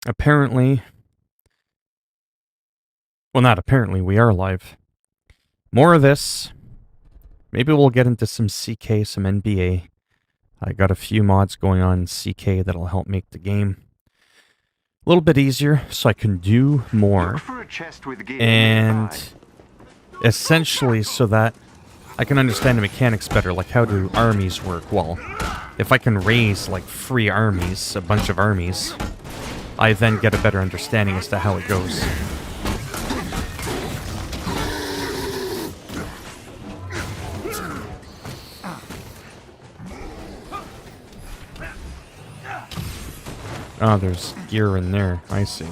Apparently, well, not apparently, we are live. More of this. Maybe we'll get into some CK, some NBA. I got a few mods going on in CK that'll help make the game a little bit easier so I can do more. And essentially so that I can understand the mechanics better, like how do armies work. Well, if I can raise like free armies, a bunch of armies, I then get a better understanding as to how it goes. Oh, there's gear in there. I see.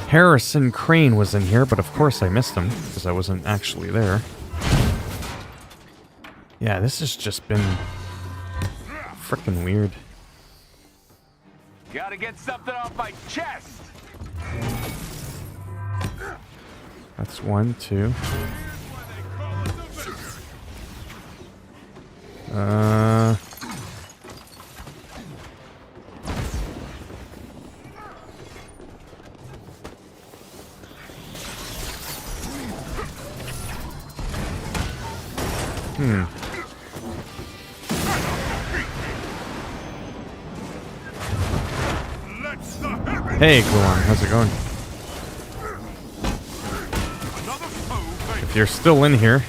Harrison Crane was in here, but of course I missed him, because I wasn't actually there. Yeah, this has just been frickin' weird. Gotta get something off my chest! That's 1, 2. Hey, Gulan, how's it going? If you're still in here,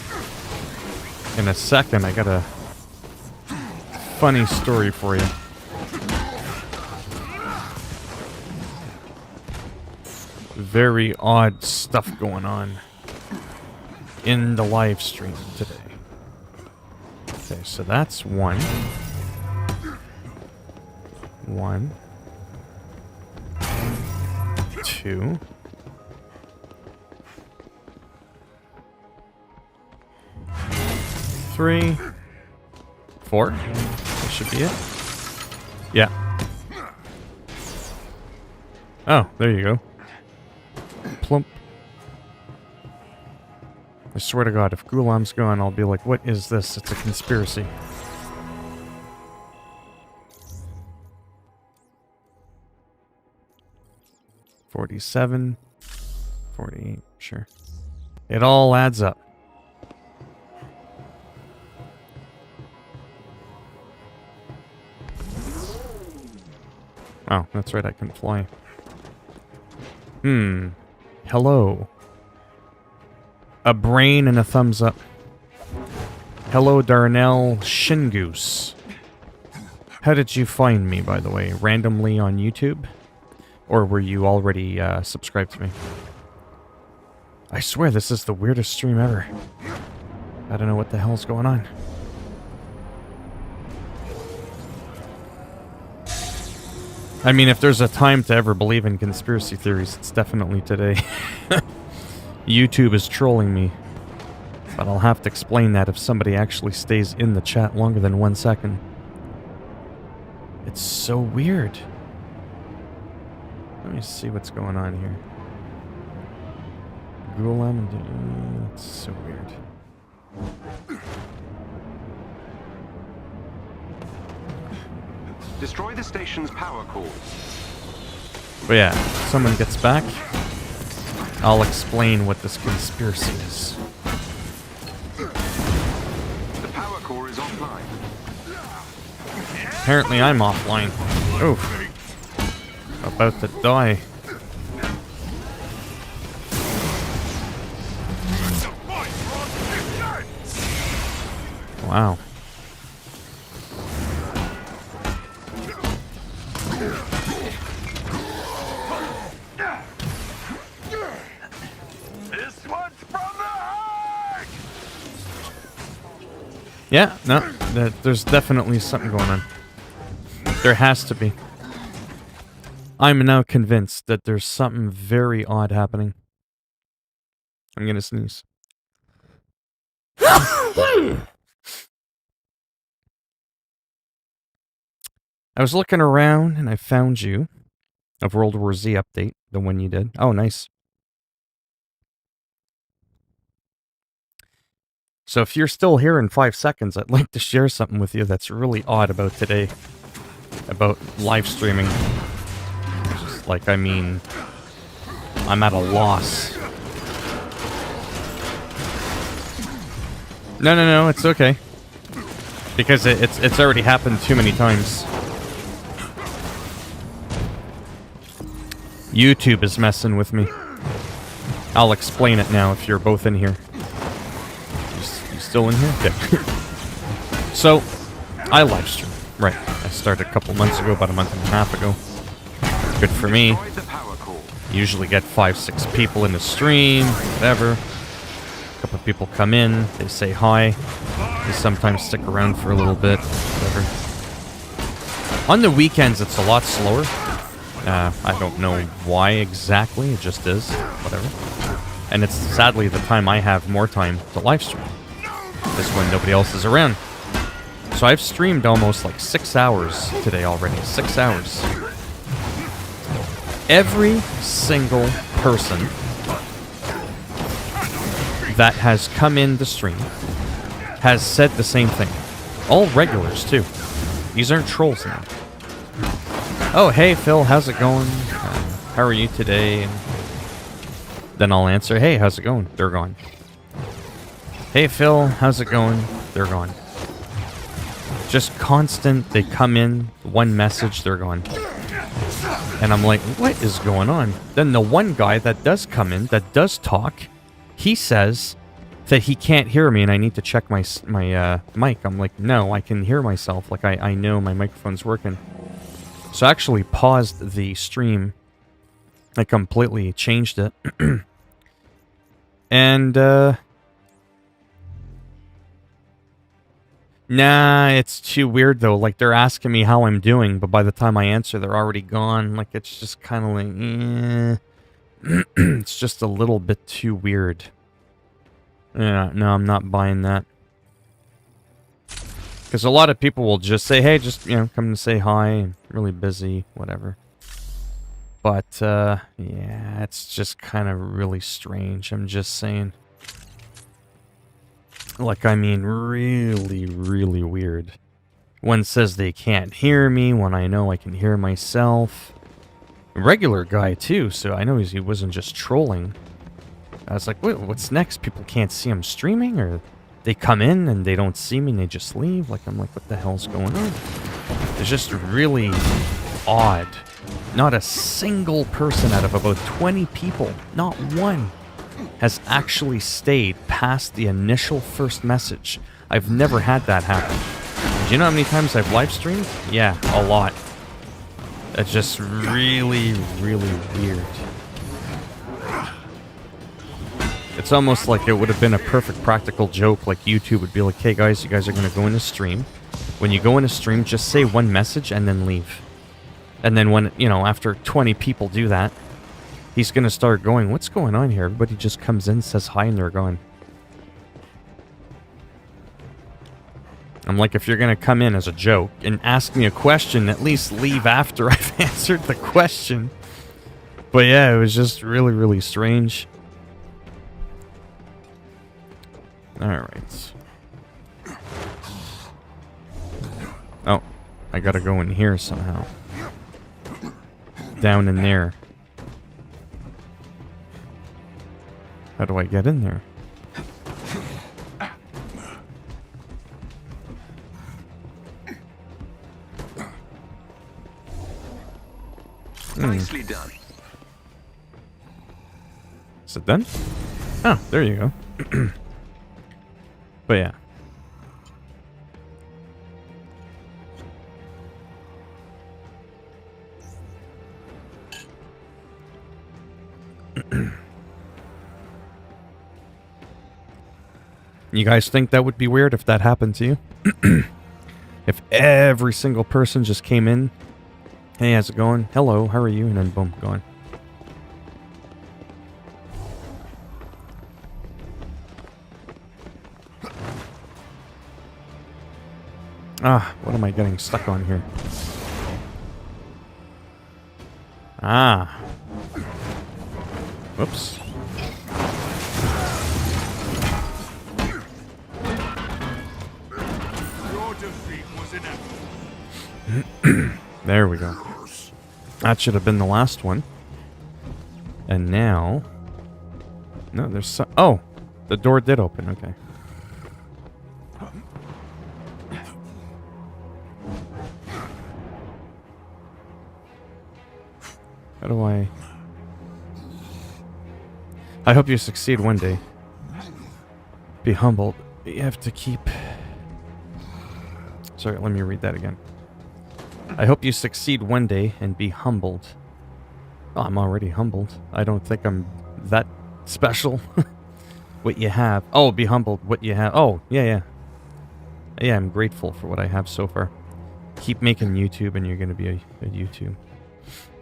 in a second, I got a funny story for you. Very odd stuff going on in the live stream today. Okay, so that's 1. 1. 2. 3. 4. That should be it. Yeah. Oh, there you go. Plump. I swear to God, if Gulam's gone, I'll be like, what is this? It's a conspiracy. $47. 48, sure. It all adds up. Oh, that's right, I can fly. Hello. A brain and a thumbs up. Hello, Darnell Shingoose. How did you find me, by the way? Randomly on YouTube? Or were you already subscribed to me? I swear this is the weirdest stream ever. I don't know what the hell's going on. I mean, if there's a time to ever believe in conspiracy theories, it's definitely today. YouTube is trolling me. But I'll have to explain that if somebody actually stays in the chat longer than 1 second. It's so weird. Let me see what's going on here. Gulam, it's so weird. Destroy the station's power cores. But yeah, if someone gets back, I'll explain what this conspiracy is. The power core is offline. Apparently I'm offline. Oof. About to die. Wow. Yeah, no, there's definitely something going on. There has to be. I'm now convinced that there's something very odd happening. I'm gonna sneeze. I was looking around and I found you. Of World War Z update, the one you did. Oh, nice. So if you're still here in 5 seconds, I'd like to share something with you that's really odd about today. About live streaming. Just like, I mean, I'm at a loss. No, it's okay. Because it's already happened too many times. YouTube is messing with me. I'll explain it now if you're both in here. You still in here? Okay. So, I live stream. Right. I started a couple months ago, about a month and a half ago. Good for me. Usually get 5-6 people in the stream, whatever. A couple of people come in, they say hi. They sometimes stick around for a little bit, whatever. On the weekends, it's a lot slower. I don't know why exactly, it just is, whatever. And it's sadly the time I have more time to live stream. Is when nobody else is around. So I've streamed almost like 6 hours today already. 6 hours. Every single person that has come in the stream has said the same thing. All regulars, too. These aren't trolls now. Oh, hey, Phil, how's it going? How are you today? And then I'll answer, hey, how's it going? They're gone. Hey, Phil, how's it going? They're gone. Just constant, they come in, one message, they're gone. And I'm like, what is going on? Then the one guy that does come in, that does talk, he says that he can't hear me and I need to check my mic. I'm like, no, I can hear myself. Like, I know my microphone's working. So I actually paused the stream. I completely changed it. And, nah, it's too weird, though. Like, they're asking me how I'm doing, but by the time I answer, they're already gone. Like, it's just kind of like, it's just a little bit too weird. Yeah, no, I'm not buying that. Because a lot of people will just say, hey, just, you know, come to say hi. I'm really busy, whatever. But, yeah, it's just kind of really strange. I'm just saying. Like, I mean, really, really weird. One says they can't hear me when I know I can hear myself. A regular guy, too, so I know he wasn't just trolling. I was like, wait, what's next? People can't see I'm streaming? Or they come in and they don't see me and they just leave? Like, I'm like, what the hell's going on? It's just really odd. Not a single person out of about 20 people, not one, has actually stayed past the initial first message. I've never had that happen. Do you know how many times I've live streamed? Yeah, a lot. That's just really, really weird. It's almost like it would have been a perfect practical joke, like YouTube would be like, hey guys, you guys are going to go in a stream. When you go in a stream, just say one message and then leave. And then when, you know, after 20 people do that, he's going to start going, what's going on here? Everybody just comes in, says hi, and they're gone. I'm like, if you're going to come in as a joke and ask me a question, at least leave after I've answered the question. But yeah, it was just really, really strange. Alright. Oh, I gotta go in here somehow. Down in there. How do I get in there? Nicely done. Is it done? Oh, there you go. But yeah. You guys think that would be weird if that happened to you? If every single person just came in, hey, how's it going? Hello, how are you? And then boom, gone. Ah, what am I getting stuck on here? Ah. Whoops. There we go. That should have been the last one. And now... No, there's some... Oh! The door did open, okay. How do I... I hope you succeed one day. Be humbled. You have to keep... Sorry, let me read that again. I hope you succeed one day and be humbled. Oh, I'm already humbled. I don't think I'm that special. What you have. Oh, be humbled. What you have. Oh, yeah. Yeah, I'm grateful for what I have so far. Keep making YouTube and you're going to be a YouTube.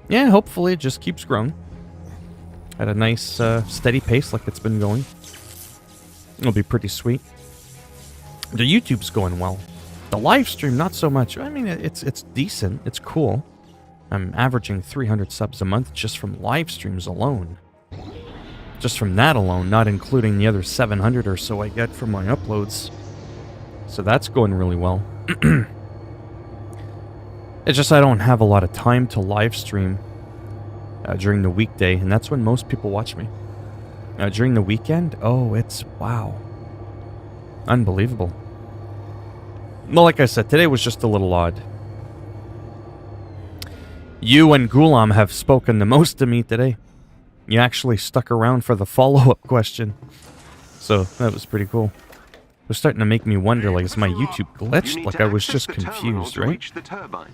Yeah, hopefully it just keeps growing. At a nice, steady pace like it's been going. It'll be pretty sweet. The YouTube's going well. The live stream, not so much. I mean, it's decent. It's cool. I'm averaging 300 subs a month just from live streams alone. Just from that alone, not including the other 700 or so I get from my uploads. So that's going really well. It's just I don't have a lot of time to live stream during the weekday, and that's when most people watch me. During the weekend, oh, it's wow. Unbelievable. Well, like I said, today was just a little odd. You and Gulam have spoken the most to me today. You actually stuck around for the follow-up question. So, that was pretty cool. It was starting to make me wonder, like, is my YouTube glitched? Like, I was just confused, right? Reach the turbines.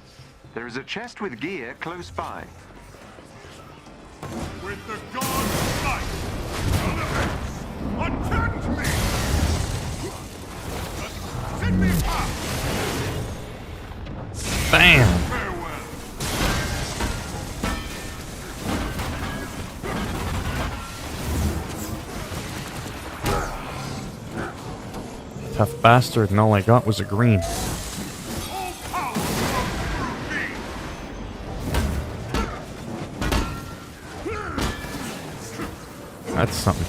There is a chest with gear close by. With the god's light, attend me! Send me up! Bam! Farewell! Tough bastard, and all I got was a green. All power through me! That's something.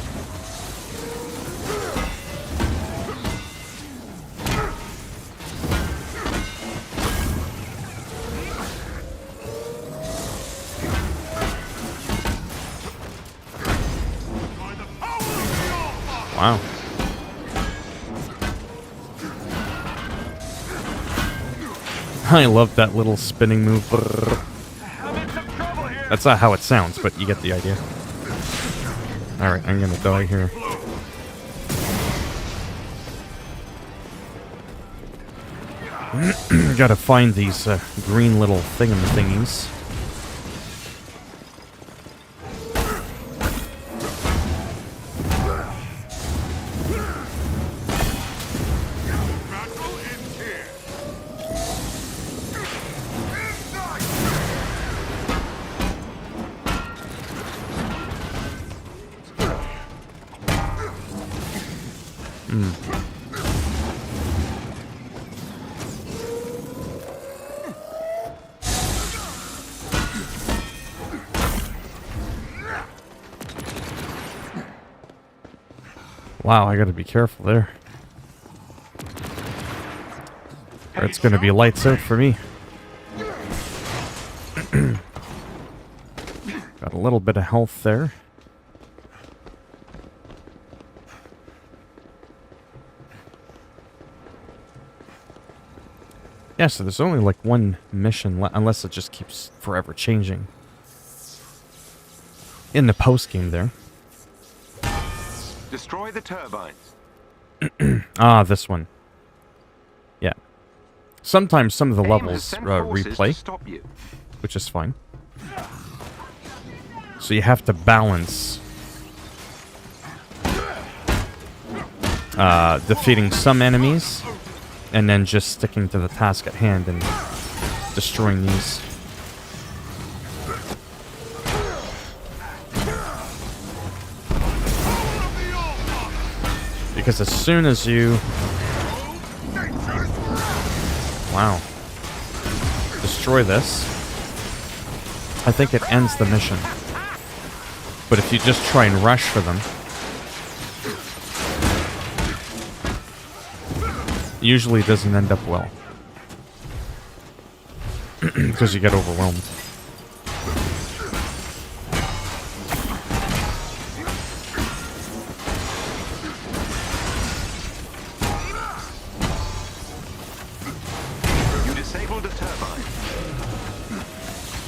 By the power of the All-Father! Wow. I love that little spinning move. I'm in some trouble here. That's not how it sounds, but you get the idea. Alright, I'm gonna die here. Gotta find these green little thingamathingies. Battle ends here! Wow, I gotta be careful there. Or it's gonna be lights out for me. Got a little bit of health there. Yeah, so there's only like one mission unless it just keeps forever changing. In the post-game there. Destroy the turbines. Ah, this one. Yeah. Sometimes some of the AIM has levels sent forces to replay, stop you. which is fine. So you have to balance defeating some enemies and then just sticking to the task at hand and destroying these. Because as soon as you... Wow. Destroy this, I think it ends the mission. But if you just try and rush for them, usually it doesn't end up well. Because you get overwhelmed. You disabled a turbine.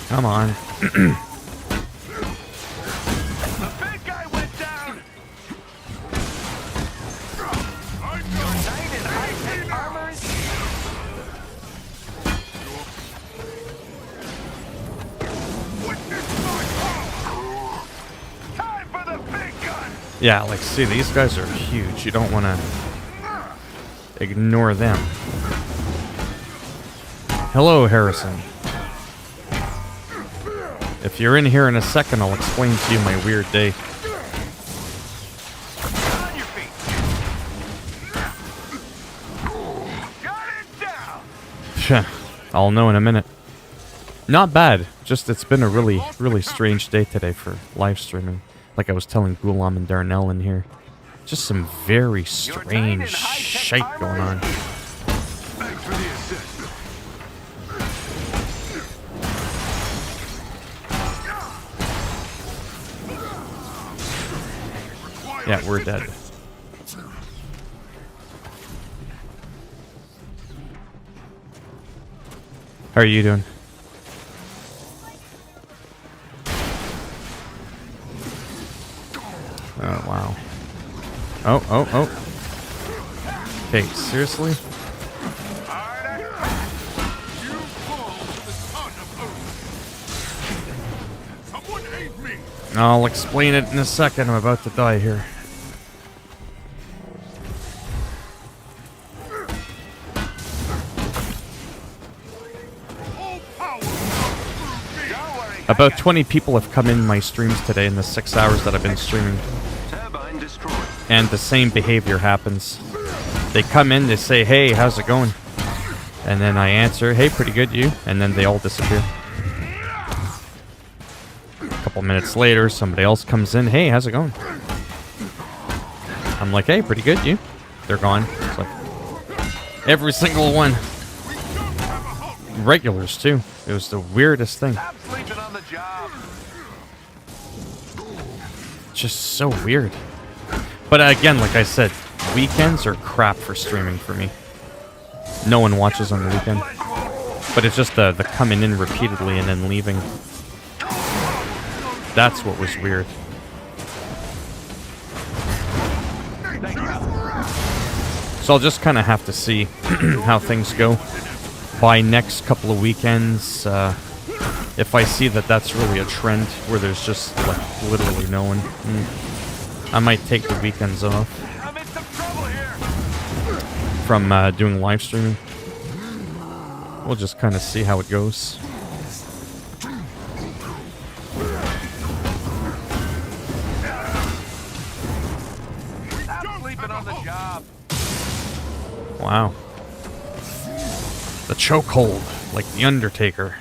Come on. The big guy went down. Your knight in high-tech armor is... Witness my power. Time for the big gun. Yeah, like, see, these guys are huge. You don't want to ignore them. Hello, Harrison. If you're in here in a second, I'll explain to you my weird day. On your feet. Got it down. I'll know in a minute. Not bad. Just it's been a really, really strange day today for live streaming. Like I was telling Gulam and Darnell in here. Just some very strange shite going on. Thanks for the assist. Yeah, we're dead. How are you doing? Oh, wow. Oh. Okay, seriously? You fall to the son of Odin. Someone aid me. I'll explain it in a second. I'm about to die here. All power through me. Don't worry. About 20 people have come in my streams today in the 6 hours that I've been streaming. Turbine destroyed. And the same behavior happens. They come in, they say, hey, how's it going? And then I answer, hey, pretty good, you? And then they all disappear. A couple minutes later, somebody else comes in, hey, how's it going? I'm like, hey, pretty good, you? They're gone. It's like, every single one. Regulars, too. It was the weirdest thing. Stop sleeping on the job. Just so weird. But again, like I said, weekends are crap for streaming for me. No one watches on the weekend. But it's just the coming in repeatedly and then leaving. That's what was weird. So I'll just kind of have to see how things go. By next couple of weekends, if I see that that's really a trend where there's just like literally no one, I might take the weekends off I'm in some trouble here. from doing live streaming. We'll just kind of see how it goes. Stop sleeping on the job. Wow. The chokehold, like the Undertaker.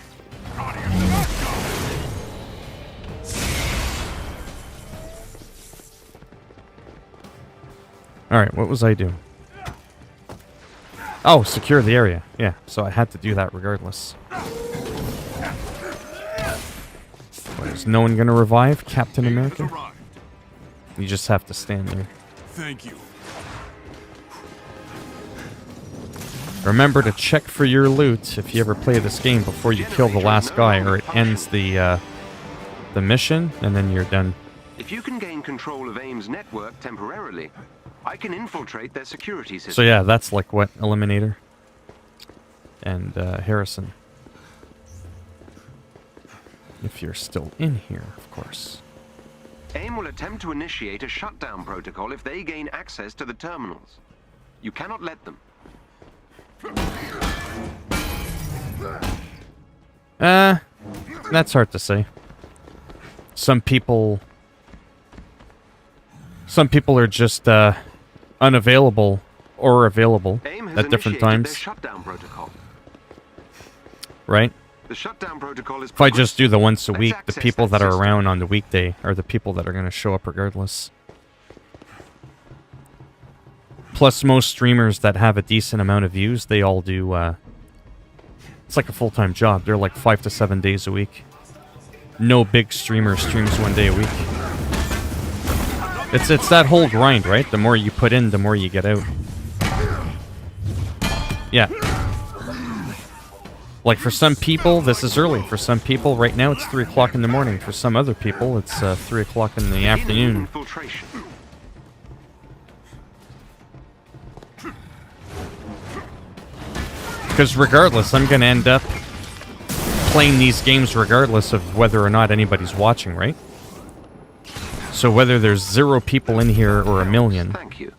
Alright, what was I doing? Oh, secure the area. Yeah, so I had to do that regardless. Is no one gonna revive Captain America? You just have to stand there. Thank you. Remember to check for your loot if you ever play this game before you kill the last guy, or it ends the mission, and then you're done. If you can gain control of AIM's network temporarily, I can infiltrate their security system. So yeah, that's like what Philminator and Harrison. If you're still in here, of course. AIM will attempt to initiate a shutdown protocol if they gain access to the terminals. You cannot let them. That's hard to say. Some people are just unavailable or available AIM has at different initiated their times, shutdown protocol. right? The shutdown protocol is If I just do the once a Let's week, the access people that are system. around on the weekday are the people that are going to show up regardless. Plus, most streamers that have a decent amount of views, they all do It's like a full-time job. They're like 5 to 7 days a week. No big streamer streams 1 day a week. It's that whole grind, right? The more you put in, the more you get out. Yeah. Like for some people, this is early. For some people, right now it's 3 o'clock in the morning. For some other people, it's 3 o'clock in the afternoon. Infiltration. Because regardless, I'm going to end up playing these games regardless of whether or not anybody's watching, right? So whether there's 0 people in here or 1,000,000, Thank you.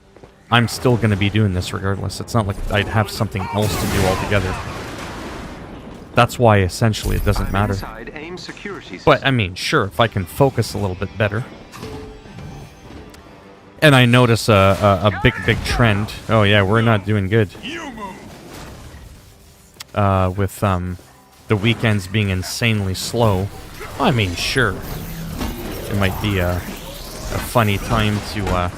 I'm still going to be doing this regardless. It's not like I'd have something else to do altogether. That's why, essentially, it doesn't matter. Inside aim security But, I mean, sure, if I can focus a little bit better. And I notice a big trend. Oh, yeah, we're not doing good. With the weekends being insanely slow. I mean, sure. It might be a funny time to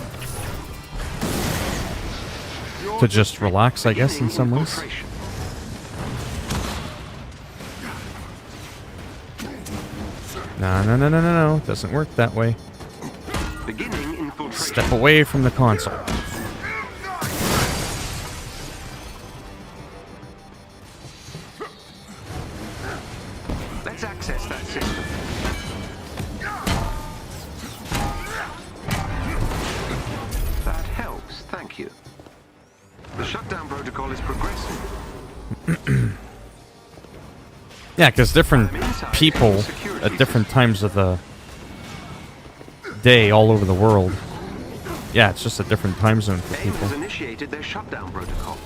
just relax, I guess, in some ways. No. Doesn't work that way. Beginning infiltration. Step away from the console. Let's access that system. That helps, thank you. The shutdown protocol is progressing. Yeah, because different people at different times of the day all over the world. Yeah, it's just a different time zone for AIM people. has initiated their shutdown protocol.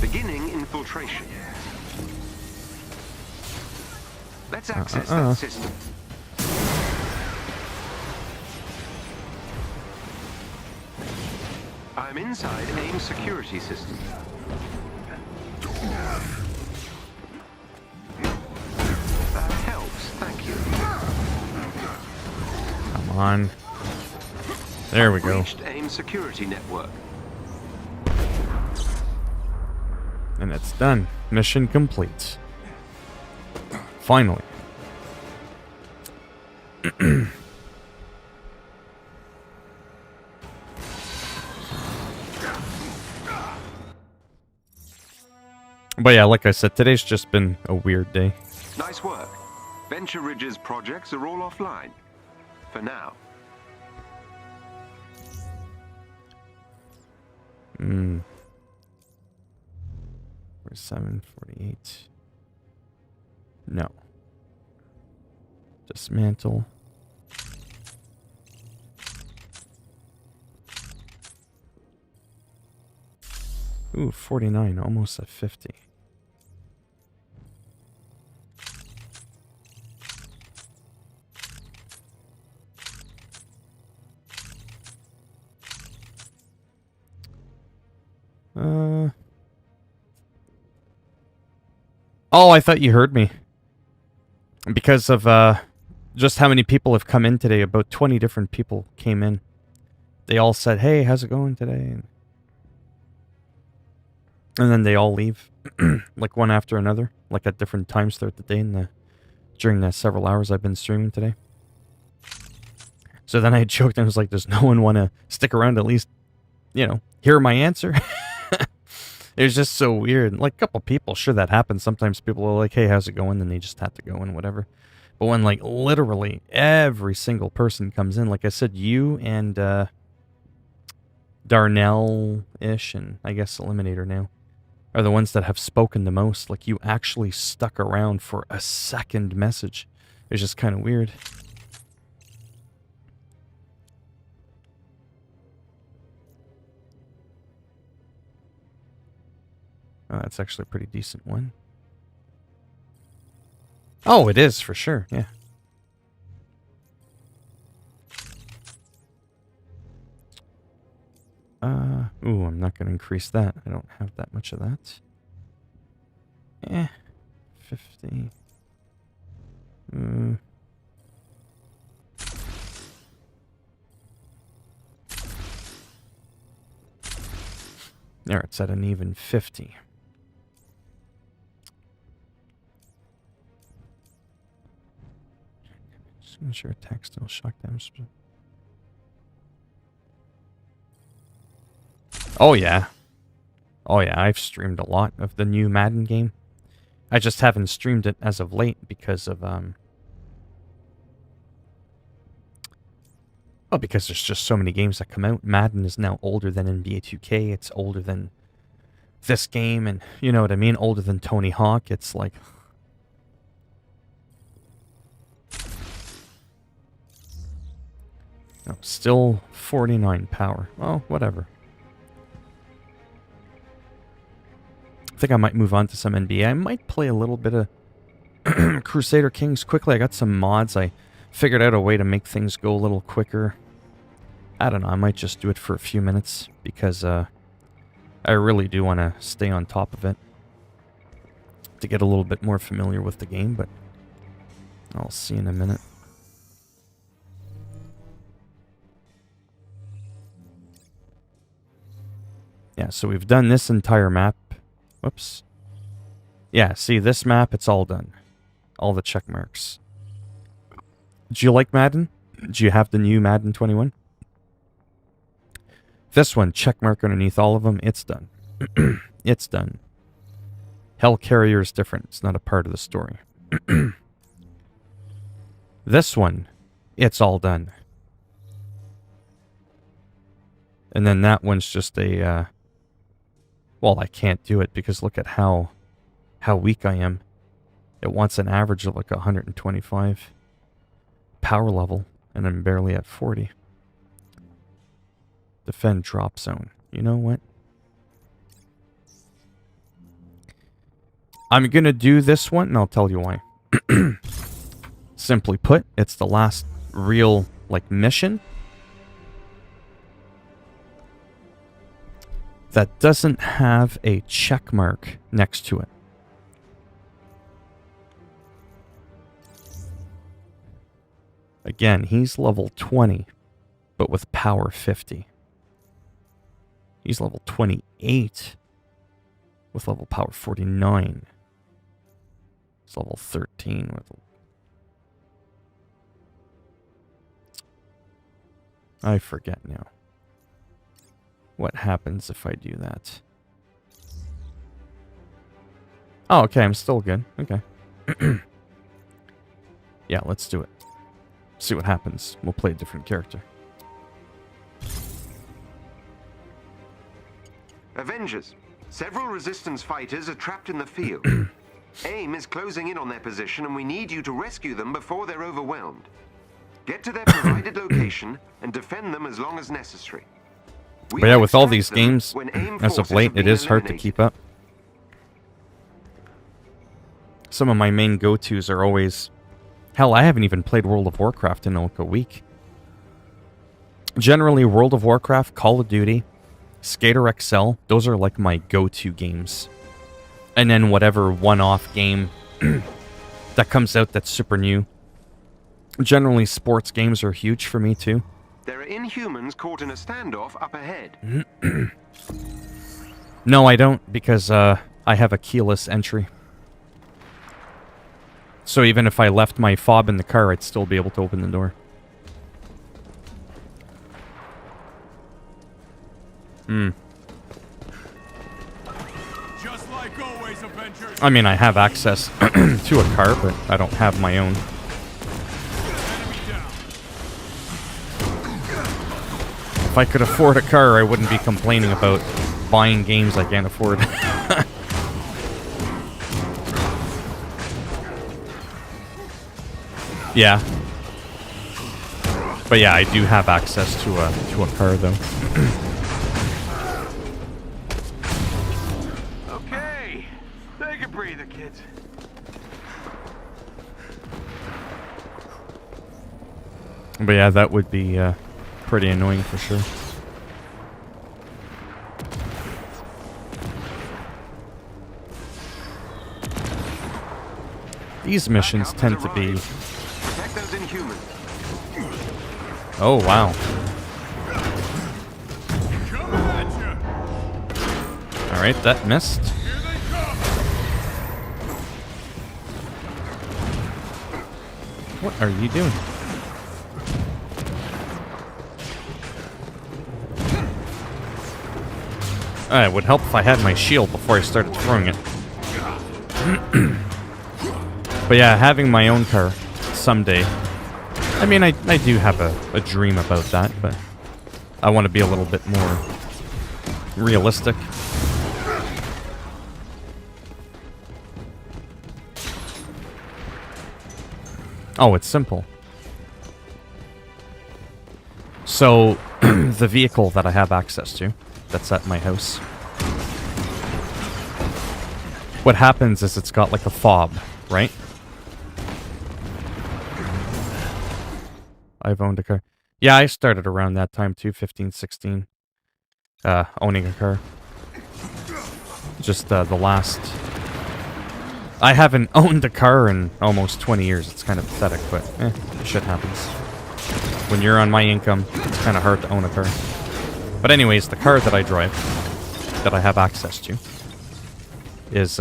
Beginning infiltration. Let's access that system. I'm inside AIM security system. That helps, thank you. Come on. There we go. Reached AIM security network. And it's done. Mission complete. Finally. But yeah, like I said, today's just been a weird day. Nice work. Venture Ridge's projects are all offline. For now. 47, 48. No. Dismantle. Ooh, 49, almost at 50. Oh, I thought you heard me. Because of just how many people have come in today. About 20 different people came in. They all said, "Hey, how's it going today?" And then they all leave, like one after another, like at different times throughout the day and during the several hours I've been streaming today. So then I joked and I was like, "Does no one want to stick around to at least, you know, hear my answer?" It was just so weird. Like a couple people, sure that happens. Sometimes people are like, "Hey, how's it going?" And they just have to go and whatever. But when like literally every single person comes in, like I said, you and Darnell-ish, and I guess Philminator now, are the ones that have spoken the most. Like you actually stuck around for a second message. It's just kind of weird. Oh, that's actually a pretty decent one. Oh, it is, for sure, yeah. Ooh, I'm not going to increase that. I don't have that much of that. 50. There, it's at an even 50. Just gonna share text, no shock damage. Oh yeah. Oh yeah, I've streamed a lot of the new Madden game. I just haven't streamed it as of late because of well, because there's just so many games that come out. Madden is now older than NBA 2K. It's older than this game, and you know what I mean? Older than Tony Hawk. It's like... Oh, still 49 power. Oh, whatever. I think I might move on to some NBA. I might play a little bit of Crusader Kings quickly. I got some mods. I figured out a way to make things go a little quicker. I don't know. I might just do it for a few minutes because I really do want to stay on top of it to get a little bit more familiar with the game, but I'll see in a minute. Yeah, so we've done this entire map. Whoops. Yeah, see, this map, it's all done. All the check marks. Do you like Madden? Do you have the new Madden 21? This one, check mark underneath all of them, it's done. It's done. Hell Carrier is different. It's not a part of the story. This one, it's all done. And then that one's just a... well, I can't do it because look at how weak I am. It wants an average of like 125 power level, and I'm barely at 40. Defend drop zone. You know what? I'm gonna do this one, and I'll tell you why. Simply put, it's the last real, like, mission that doesn't have a check mark next to it. Again, he's level 20, but with power 50. He's level 28 with level power 49. He's level 13 with... I forget now. What happens if I do that? Oh, okay, I'm still good. Okay. Yeah, let's do it. See what happens. We'll play a different character. Avengers. Several resistance fighters are trapped in the field. AIM is closing in on their position, and we need you to rescue them before they're overwhelmed. Get to their provided location and defend them as long as necessary. But yeah, with all these games, as of late, it is hard to keep up. Some of my main go-tos are always... Hell, I haven't even played World of Warcraft in like a week. Generally, World of Warcraft, Call of Duty, Skater XL, those are like my go-to games. And then whatever one-off game that comes out that's super new. Generally, sports games are huge for me too. There are Inhumans caught in a standoff up ahead. No, I don't, because I have a keyless entry. So even if I left my fob in the car, I'd still be able to open the door. Just like always, Avengers. I mean, I have access to a car, but I don't have my own. Enemy down. If I could afford a car, I wouldn't be complaining about buying games I can't afford. Yeah. But yeah, I do have access to a car, though. Okay, take a breather, kids. But yeah, that would be pretty annoying for sure. These missions tend to be... Protect those Inhumans. Oh, wow. Coming at Alright, that missed. What are you doing? It would help if I had my shield before I started throwing it. But yeah, having my own car someday. I mean, I do have a dream about that, but I want to be a little bit more realistic. Oh, it's simple. So, the vehicle that I have access to, that's at my house, what happens is it's got like a fob, right? I've owned a car. Yeah, I started around that time too, 15, 16, owning a car. Just the last... I haven't owned a car in almost 20 years. It's kind of pathetic, but shit happens. When you're on my income, it's kind of hard to own a car. But anyways, the car that I drive, that I have access to, is,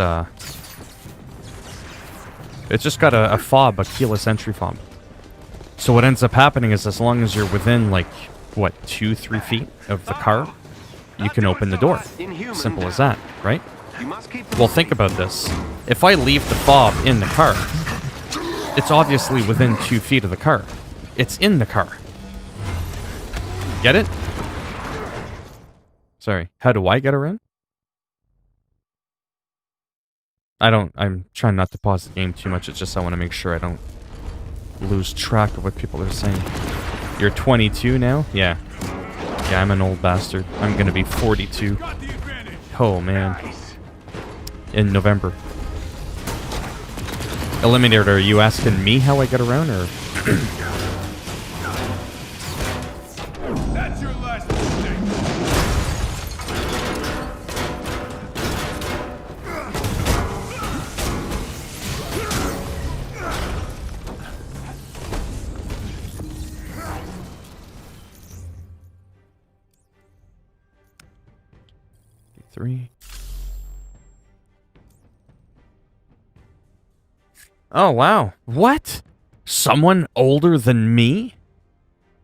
it's just got a fob, a keyless entry fob. So what ends up happening is as long as you're within, like, what, 2-3 feet of the car, you can open the door. Simple as that, right? Well, think about this. If I leave the fob in the car, it's obviously within 2 feet of the car. It's in the car. Get it? Sorry, how do I get around? I'm trying not to pause the game too much, it's just I want to make sure I don't lose track of what people are saying. You're 22 now? Yeah. Yeah, I'm an old bastard. I'm gonna be 42. Oh, man. In November. Philminator, are you asking me how I get around, or...? That's your last mistake. Three. Oh, wow. What? Someone older than me?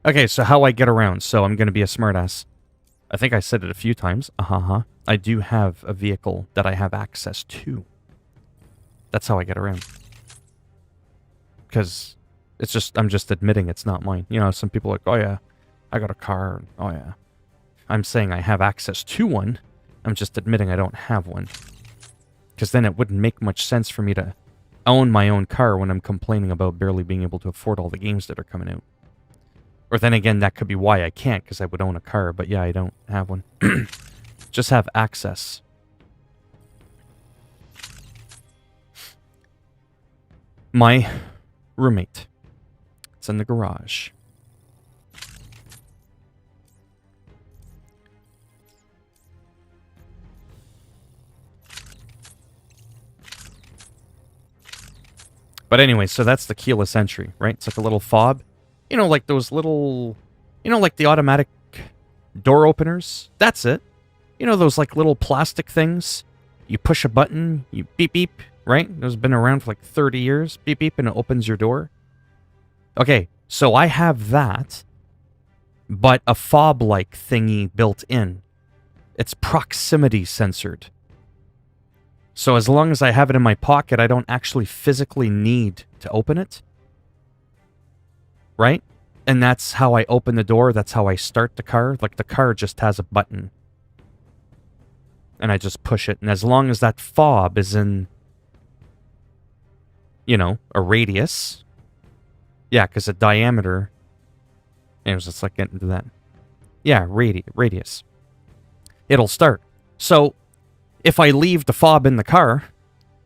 Okay, so how I get around. So I'm going to be a smartass. I think I said it a few times. I do have a vehicle that I have access to. That's how I get around. Because it's just, I'm just admitting it's not mine. You know, some people are like, oh yeah, I got a car. Oh yeah. I'm saying I have access to one. I'm just admitting I don't have one. Because then it wouldn't make much sense for me to own my own car when I'm complaining about barely being able to afford all the games that are coming out. Or then again, that could be why I can't, because I would own a car, but yeah, I don't have one. Just have access. My roommate. It's in the garage. But anyway, so that's the keyless entry, right? It's like a little fob. You know, like those little... You know, like the automatic door openers? That's it. You know, those like little plastic things? You push a button, you beep beep, right? Those have been around for like 30 years. Beep beep, and it opens your door. Okay, so I have that, but a fob-like thingy built in. It's proximity censored. So as long as I have it in my pocket, I don't actually physically need to open it. Right? And that's how I open the door. That's how I start the car. Like, the car just has a button. And I just push it. And as long as that fob is in, you know, a radius. Yeah, because a diameter... Anyways, let's like get into that. Yeah, radius. It'll start. So... if I leave the fob in the car,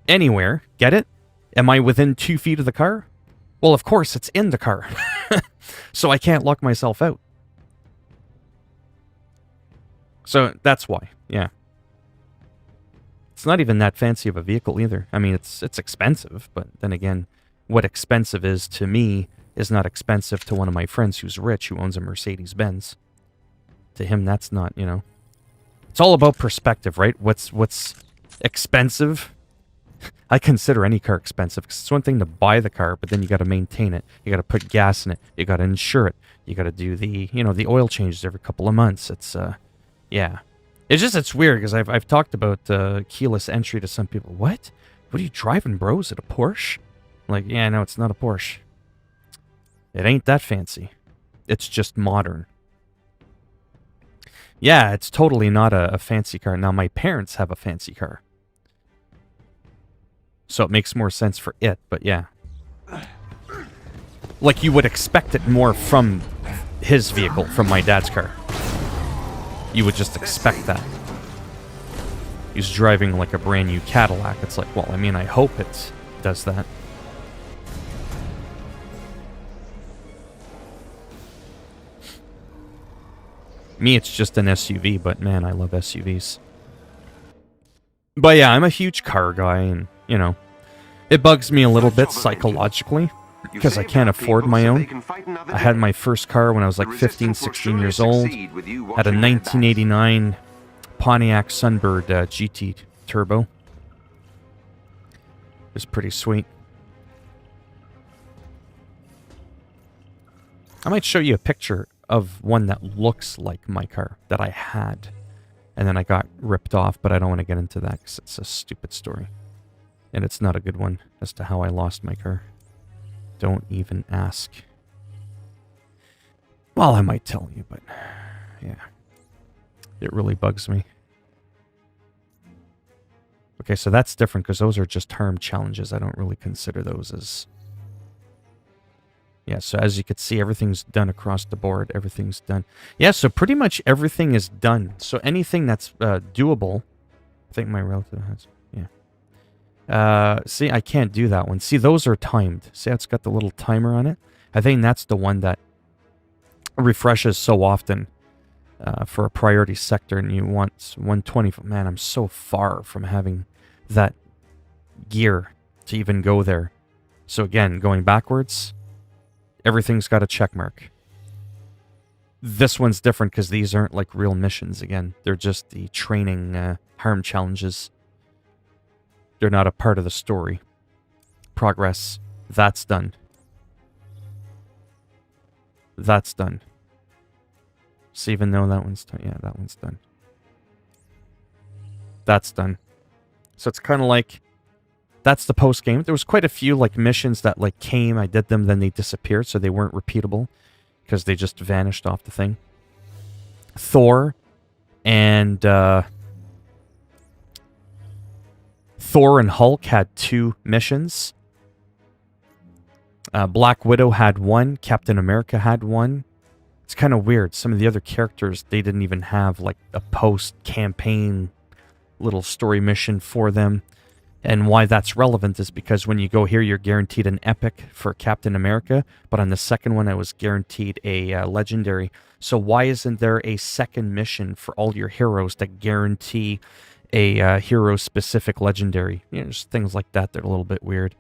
anywhere, get it? Am I within 2 feet of the car? Well, of course, it's in the car. So I can't lock myself out. So that's why, yeah. It's not even that fancy of a vehicle either. I mean, it's expensive, but then again, what expensive is to me is not expensive to one of my friends who's rich, who owns a Mercedes-Benz. To him, that's not, you know... It's all about perspective, right? What's expensive? I consider any car expensive because it's one thing to buy the car, but then you got to maintain it. You got to put gas in it. You got to insure it. You got to do the, the oil changes every couple of months. It's, yeah. It's weird because I've talked about keyless entry to some people. What? What are you driving, bro? Is it a Porsche? I'm like, yeah, no, it's not a Porsche. It ain't that fancy. It's just modern. Yeah, it's totally not a fancy car. Now, my parents have a fancy car. So it makes more sense for it, but yeah. Like, you would expect it more from his vehicle, from my dad's car. You would just expect that. He's driving like a brand new Cadillac. It's like, well, I mean, I hope it does that. Me, it's just an SUV, but man, I love SUVs. But yeah, I'm a huge car guy, and, it bugs me a little bit psychologically, because I can't afford my own. I had my first car when I was like 15, 16 years old. Had a 1989 Pontiac Sunbird GT Turbo. It was pretty sweet. I might show you a picture of one that looks like my car that I had. And then I got ripped off, but I don't want to get into that because it's a stupid story. And it's not a good one as to how I lost my car. Don't even ask. Well, I might tell you, but yeah. It really bugs me. Okay, so that's different because those are just harm challenges. I don't really consider those as... Yeah, so as you can see, everything's done across the board. Everything's done. Yeah, so pretty much everything is done. So anything that's doable... I think my relative has... Yeah. See, I can't do that one. See, those are timed. See, it's got the little timer on it? I think that's the one that refreshes so often for a priority sector, and you want 120. Man, I'm so far from having that gear to even go there. So again, going backwards... Everything's got a check mark. This one's different because these aren't like real missions again. They're just the training harm challenges. They're not a part of the story. Progress. That's done. That's done. So even though that one's done. Yeah, that one's done. That's done. So it's kind of like... That's the post game. There was quite a few like missions that like came, I did them, then they disappeared, so they weren't repeatable because they just vanished off the thing. Thor and Hulk had 2 missions. Black Widow had 1. Captain America had 1. It's kind of weird. Some of the other characters, they didn't even have like a post-campaign little story mission for them. And why that's relevant is because when you go here, you're guaranteed an epic for Captain America, but on the second one, I was guaranteed a legendary. So why isn't there a second mission for all your heroes that guarantee a hero-specific legendary? Just things like that that are a little bit weird.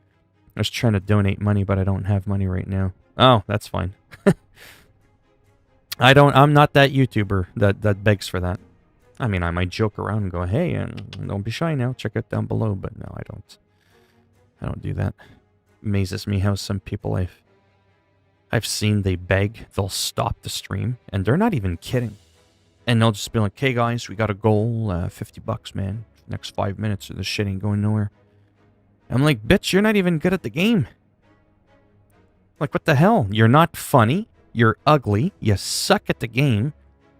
I was trying to donate money, but I don't have money right now. Oh, that's fine. I'm not that YouTuber that begs for that. I mean, I might joke around and go, hey, don't be shy now. Check it down below. But no, I don't. I don't do that. Amazes me how some people I've seen, they beg. They'll stop the stream. And they're not even kidding. And they'll just be like, hey, guys, we got a goal. $50, man. Next 5 minutes or this shit ain't going nowhere. I'm like, bitch, you're not even good at the game. Like, what the hell? You're not funny. You're ugly. You suck at the game.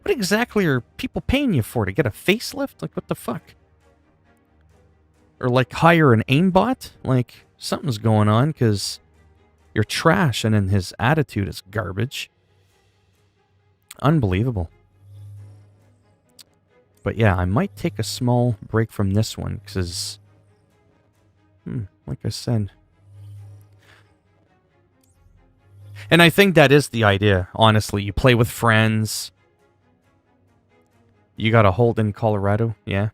What exactly are people paying you for? To get a facelift? Like, what the fuck? Or, like, hire an aimbot? Like, something's going on, because you're trash, and then his attitude is garbage. Unbelievable. But yeah, I might take a small break from this one, because... like I said... And I think that is the idea, honestly. You play with friends... You got a hold in Colorado? Yeah?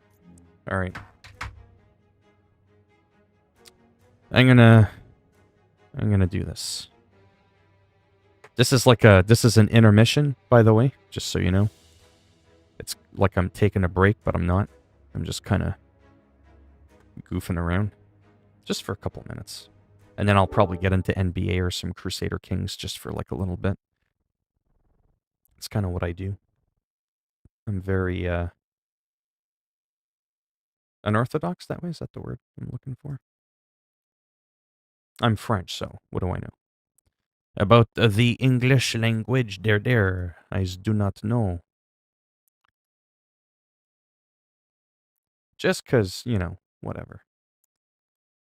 Alright. I'm gonna do this. This is an intermission, by the way, just so you know. It's like I'm taking a break, but I'm not. I'm just kind of goofing around. Just for a couple minutes. And then I'll probably get into NBA or some Crusader Kings just for like a little bit. It's kind of what I do. I'm very unorthodox that way. Is that the word I'm looking for? I'm French, so what do I know? About the English language, there, I do not know. Just because, you know, whatever.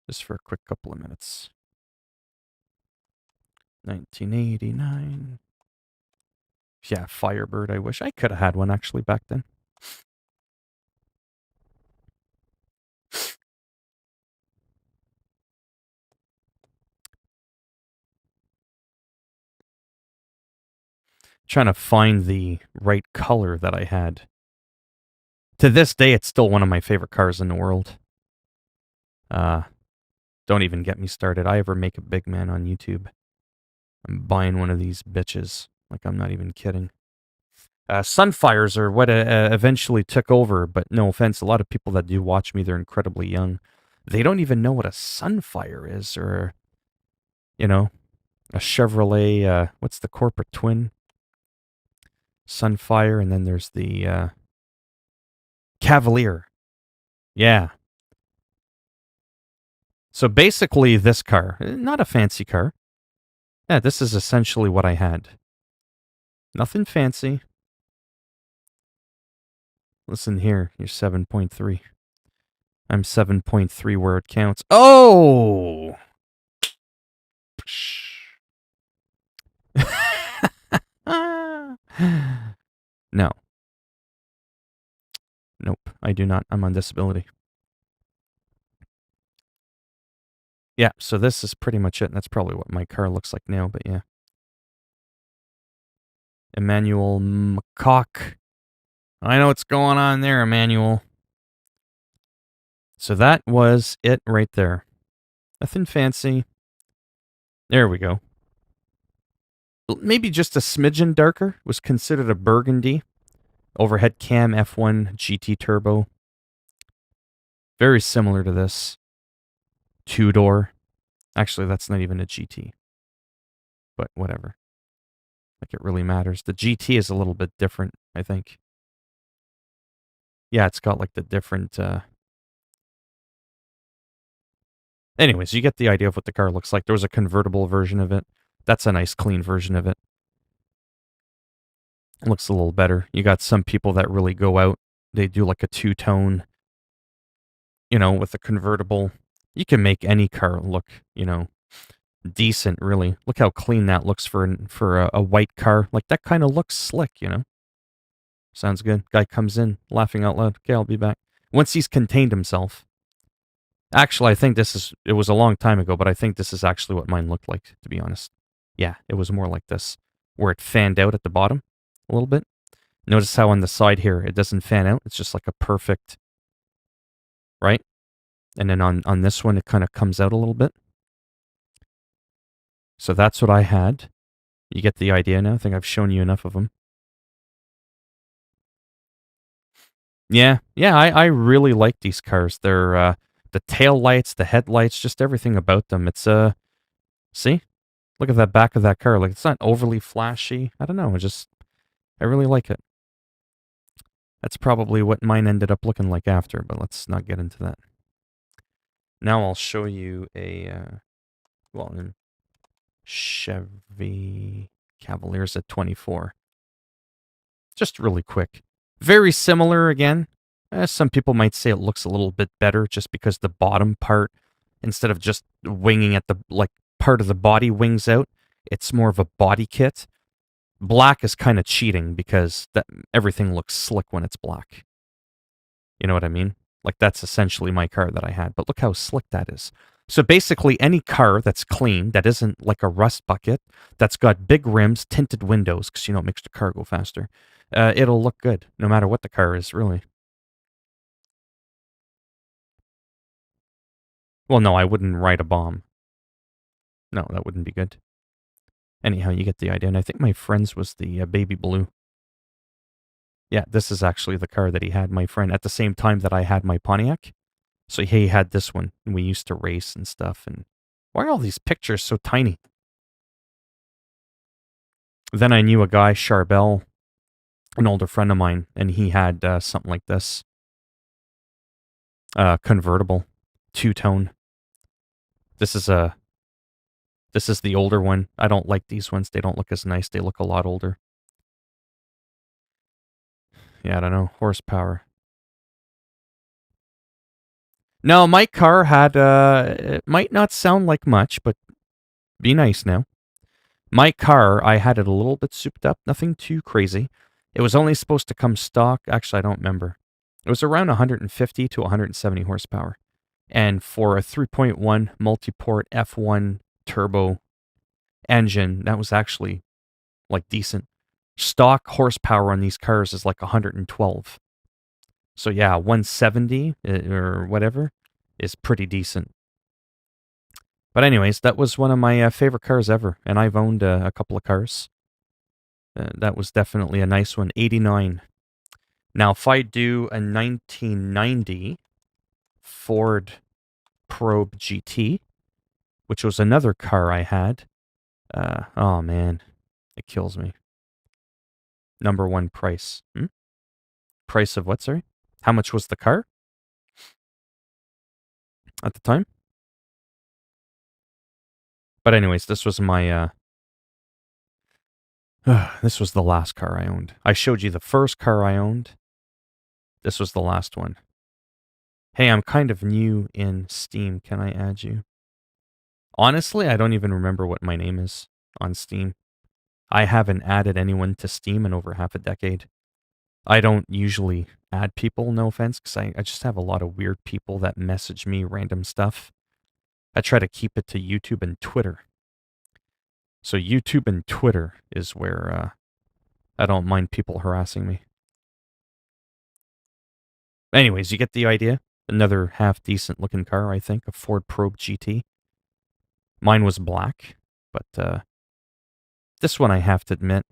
Just for a quick couple of minutes. 1989. Yeah, Firebird, I wish. I could have had one actually back then. Trying to find the right color that I had. To this day, it's still one of my favorite cars in the world. Don't even get me started. I ever make a big man on YouTube, I'm buying one of these bitches. Like, I'm not even kidding. Sunfires are what eventually took over, but no offense, a lot of people that do watch me, they're incredibly young. They don't even know what a Sunfire is, or, you know, a Chevrolet, what's the corporate twin? Sunfire, and then there's the Cavalier. Yeah. So basically, this car, not a fancy car. Yeah, this is essentially what I had. Nothing fancy. Listen here, you're 7.3. I'm 7.3 where it counts. Oh! No. Nope, I do not. I'm on disability. Yeah, so this is pretty much it. That's probably what my car looks like now, but yeah. Emmanuel McCock. I know what's going on there, Emmanuel. So that was it right there. Nothing fancy. There we go. Maybe just a smidgen darker. Was considered a burgundy. Overhead cam F1 GT turbo. Very similar to this. Two-door. Actually, that's not even a GT. But whatever. Like, it really matters. The GT is a little bit different, I think. Yeah, it's got like the different... Anyways, you get the idea of what the car looks like. There was a convertible version of it. That's a nice, clean version of it. It looks a little better. You got some people that really go out. They do like a two-tone, you know, with a convertible. You can make any car look, you know, decent, really. Look how clean that looks for a white car. Like, that kind of looks slick, you know? Sounds good. Guy comes in, laughing out loud. Okay, I'll be back. Once he's contained himself. Actually, I think it was a long time ago, but I think this is actually what mine looked like, to be honest. Yeah, it was more like this, where it fanned out at the bottom a little bit. Notice how on the side here, it doesn't fan out. It's just like a perfect, right? And then on this one, it kind of comes out a little bit. So that's what I had. You get the idea now. I think I've shown you enough of them. Yeah, I really like these cars. They're, the tail lights, the headlights, just everything about them. It's, see? Look at that back of that car. Like, it's not overly flashy. I don't know. I really like it. That's probably what mine ended up looking like after, but let's not get into that. Now I'll show you a, Chevy Cavaliers at 24. Just really quick. Very similar again. Some people might say it looks a little bit better just because the bottom part, instead of just winging at the, like, part of the body wings out, it's more of a body kit. Black is kind of cheating because everything looks slick when it's black. You know what I mean? Like, that's essentially my car that I had, but look how slick that is. So basically, any car that's clean, that isn't like a rust bucket, that's got big rims, tinted windows, because, you know, it makes the car go faster, it'll look good, no matter what the car is, really. Well, no, I wouldn't ride a bomb. No, that wouldn't be good. Anyhow, you get the idea, and I think my friend's was the baby blue. Yeah, this is actually the car that he had, my friend, at the same time that I had my Pontiac. So he had this one, and we used to race and stuff. And why are all these pictures so tiny? Then I knew a guy, Charbel, an older friend of mine, and he had something like this. Convertible, two-tone. This is the older one. I don't like these ones. They don't look as nice. They look a lot older. Yeah, I don't know. Horsepower. No, my car had, it might not sound like much, but be nice now. My car, I had it a little bit souped up, nothing too crazy. It was only supposed to come stock. Actually, I don't remember. It was around 150 to 170 horsepower. And for a 3.1 multi-port F1 turbo engine, that was actually like decent. Stock horsepower on these cars is like 112. So yeah, 170 or whatever is pretty decent. But anyways, that was one of my favorite cars ever, and I've owned a couple of cars. That was definitely a nice one, 89. Now, if I do a 1990 Ford Probe GT, which was another car I had, oh man, it kills me. Number one price. Price of what, sorry? How much was the car at the time? But anyways, this was my, this was the last car I owned. I showed you the first car I owned. This was the last one. Hey, I'm kind of new in Steam. Can I add you? Honestly, I don't even remember what my name is on Steam. I haven't added anyone to Steam in over half a decade. I don't usually add people, no offense, because I just have a lot of weird people that message me random stuff. I try to keep it to YouTube and Twitter. So YouTube and Twitter is where I don't mind people harassing me. Anyways, you get the idea. Another half-decent looking car, I think, a Ford Probe GT. Mine was black, but this one I have to admit,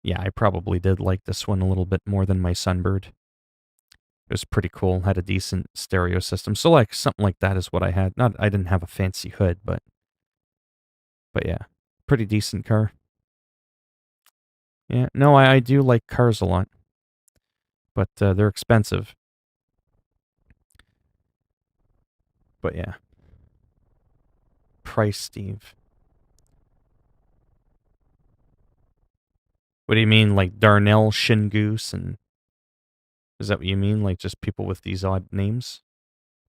yeah, I probably did like this one a little bit more than my Sunbird. It was pretty cool, had a decent stereo system. So like something like that is what I had. I didn't have a fancy hood, but yeah, pretty decent car. Yeah, no, I do like cars a lot, but they're expensive. But yeah. Price, Steve. What do you mean, like Darnell Shingoose? And is that what you mean? Like just people with these odd names?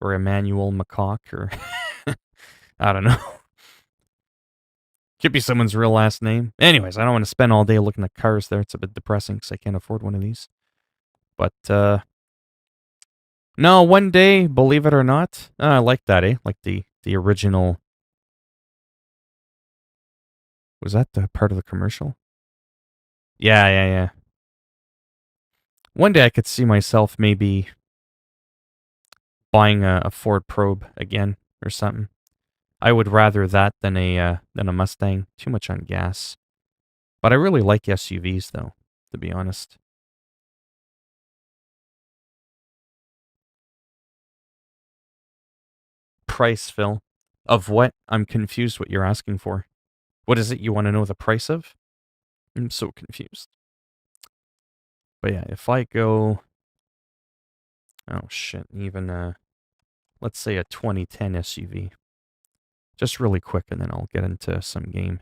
Or Emmanuel McCock? Or I don't know. Could be someone's real last name. Anyways, I don't want to spend all day looking at cars there. It's a bit depressing because I can't afford one of these. But no, one day, believe it or not, I like that, eh? Like the original. Was that the part of the commercial? Yeah. One day I could see myself maybe buying a Ford Probe again or something. I would rather that than a Mustang. Too much on gas. But I really like SUVs though, to be honest. Price, Phil. Of what? I'm confused what you're asking for. What is it you want to know the price of? I'm so confused. But yeah, if I go... Oh shit, even let's say a 2010 SUV. Just really quick and then I'll get into some game.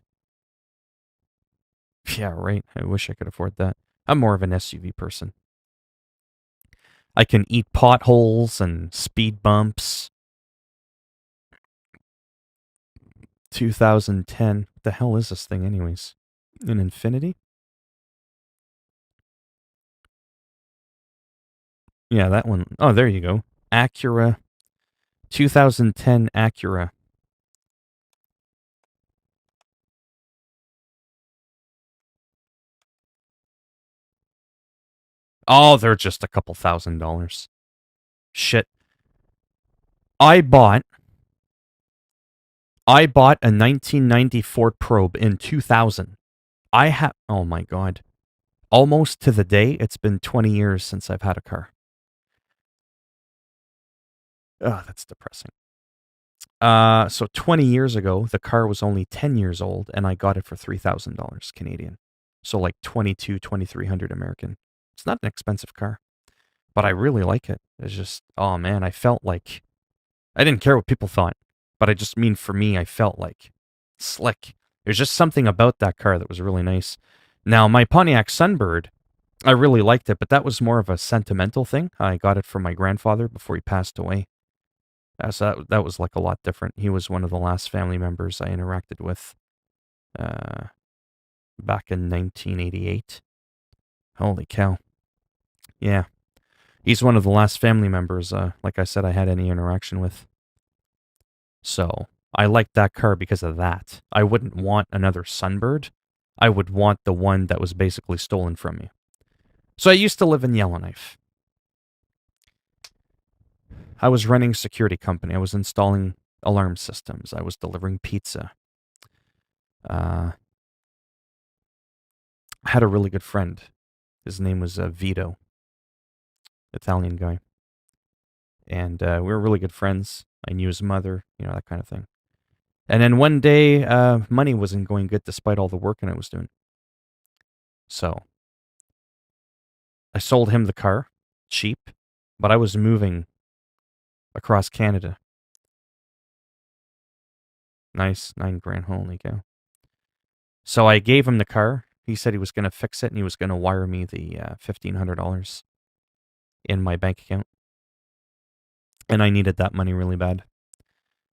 Yeah, right. I wish I could afford that. I'm more of an SUV person. I can eat potholes and speed bumps. 2010. What the hell is this thing anyways? An Infinity? Yeah, that one. Oh, there you go. Acura. 2010 Acura. Oh, they're just a couple $1,000s. Shit. I bought a 1990 Ford Probe in 2000. Oh my god. almost to the day, it's been 20 years since I've had a car. Oh, that's depressing. So 20 years ago, the car was only 10 years old, and I got it for $3,000 Canadian. So like 2,300 American. It's not an expensive car, but I really like it. It's just, oh man, I felt like, I didn't care what people thought, but I just mean for me, I felt like slick. There's just something about that car that was really nice. Now, my Pontiac Sunbird, I really liked it, but that was more of a sentimental thing. I got it from my grandfather before he passed away. So that was like a lot different. He was one of the last family members I interacted with back in 1988. Holy cow. Yeah. He's one of the last family members, like I said, I had any interaction with. So I liked that car because of that. I wouldn't want another Sunbird. I would want the one that was basically stolen from me. So I used to live in Yellowknife. I was running a security company. I was installing alarm systems. I was delivering pizza. I had a really good friend. His name was Vito. Italian guy. And we were really good friends. I knew his mother, that kind of thing. And then one day, money wasn't going good despite all the work I was doing. So I sold him the car, cheap, but I was moving across Canada. Nice, $9,000, holy cow. So I gave him the car. He said he was going to fix it and he was going to wire me the $1,500 in my bank account. And I needed that money really bad.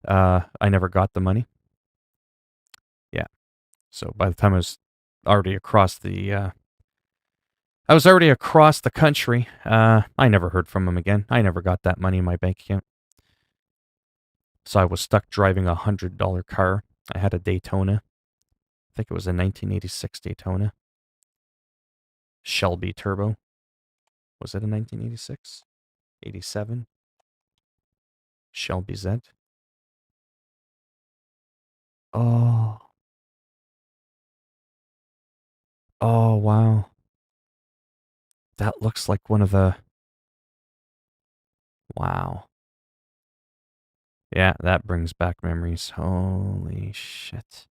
I never got the money. Yeah. So by the time I was already across the country. I never heard from him again. I never got that money in my bank account. So I was stuck driving a $100 car. I had a Daytona. I think it was a 1986 Daytona. Shelby Turbo. Was it a 1986? 87? Shelby Z. Oh. Oh, wow. That looks like one of the... Wow. Yeah, that brings back memories. Holy shit.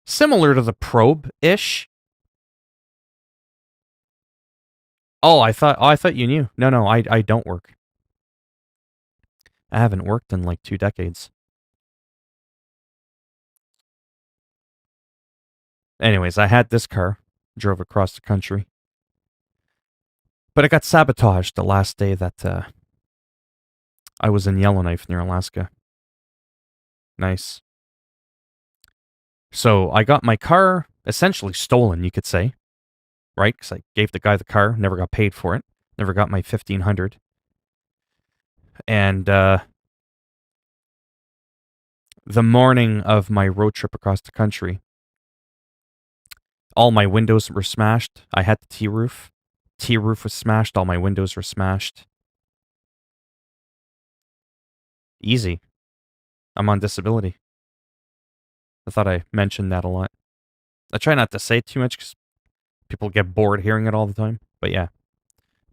Similar to the Probe-ish. Oh, I thought you knew. No, I don't work. I haven't worked in like 2 decades. Anyways, I had this car, drove across the country. But it got sabotaged the last day that I was in Yellowknife near Alaska. Nice. So I got my car essentially stolen, you could say. Right? Because I gave the guy the car, never got paid for it, never got my $1,500. And the morning of my road trip across the country, all my windows were smashed. I had the T-roof. T-roof was smashed. All my windows were smashed. Easy. I'm on disability. I thought I mentioned that a lot. I try not to say it too much because people get bored hearing it all the time. But yeah.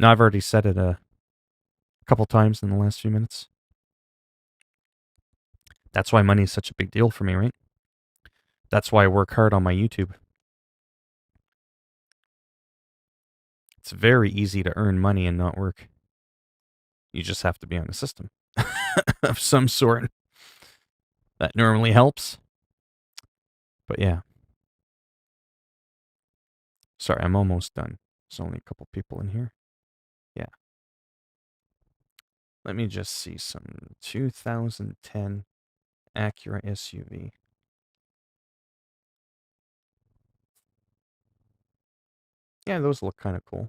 No, I've already said it a couple times in the last few minutes. That's why money is such a big deal for me, right? That's why I work hard on my YouTube. It's very easy to earn money and not work. You just have to be on a system of some sort. That normally helps. But yeah. Sorry, I'm almost done. There's only a couple people in here. Yeah. Let me just see some 2010 Acura SUV. Yeah, those look kind of cool.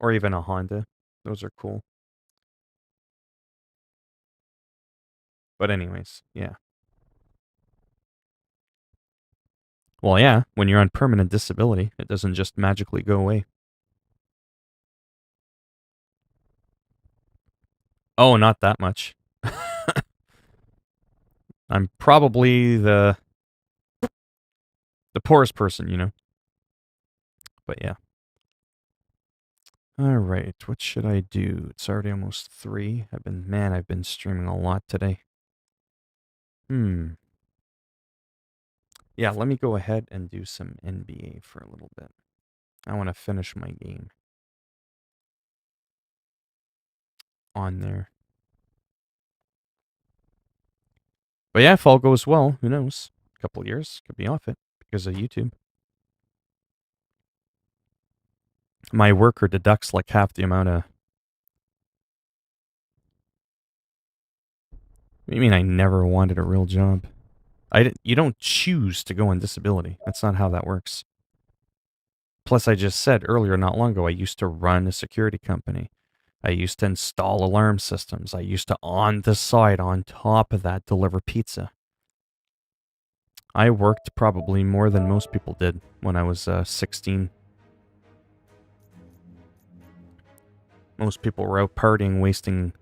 Or even a Honda. Those are cool. But anyways, yeah. Well, yeah, when you're on permanent disability, it doesn't just magically go away. Oh, not that much. I'm probably the poorest person, you know. But yeah. All right, what should I do? It's already almost 3. I've been streaming a lot today. Yeah, let me go ahead and do some NBA for a little bit. I want to finish my game on there. But yeah, if all goes well, who knows? A couple of years, could be off it because of YouTube. My worker deducts like half the amount of... What do you mean I never wanted a real job? You don't choose to go on disability. That's not how that works. Plus, I just said earlier, not long ago, I used to run a security company. I used to install alarm systems. I used to, on the side, on top of that, deliver pizza. I worked probably more than most people did when I was 16. Most people were out partying, wasting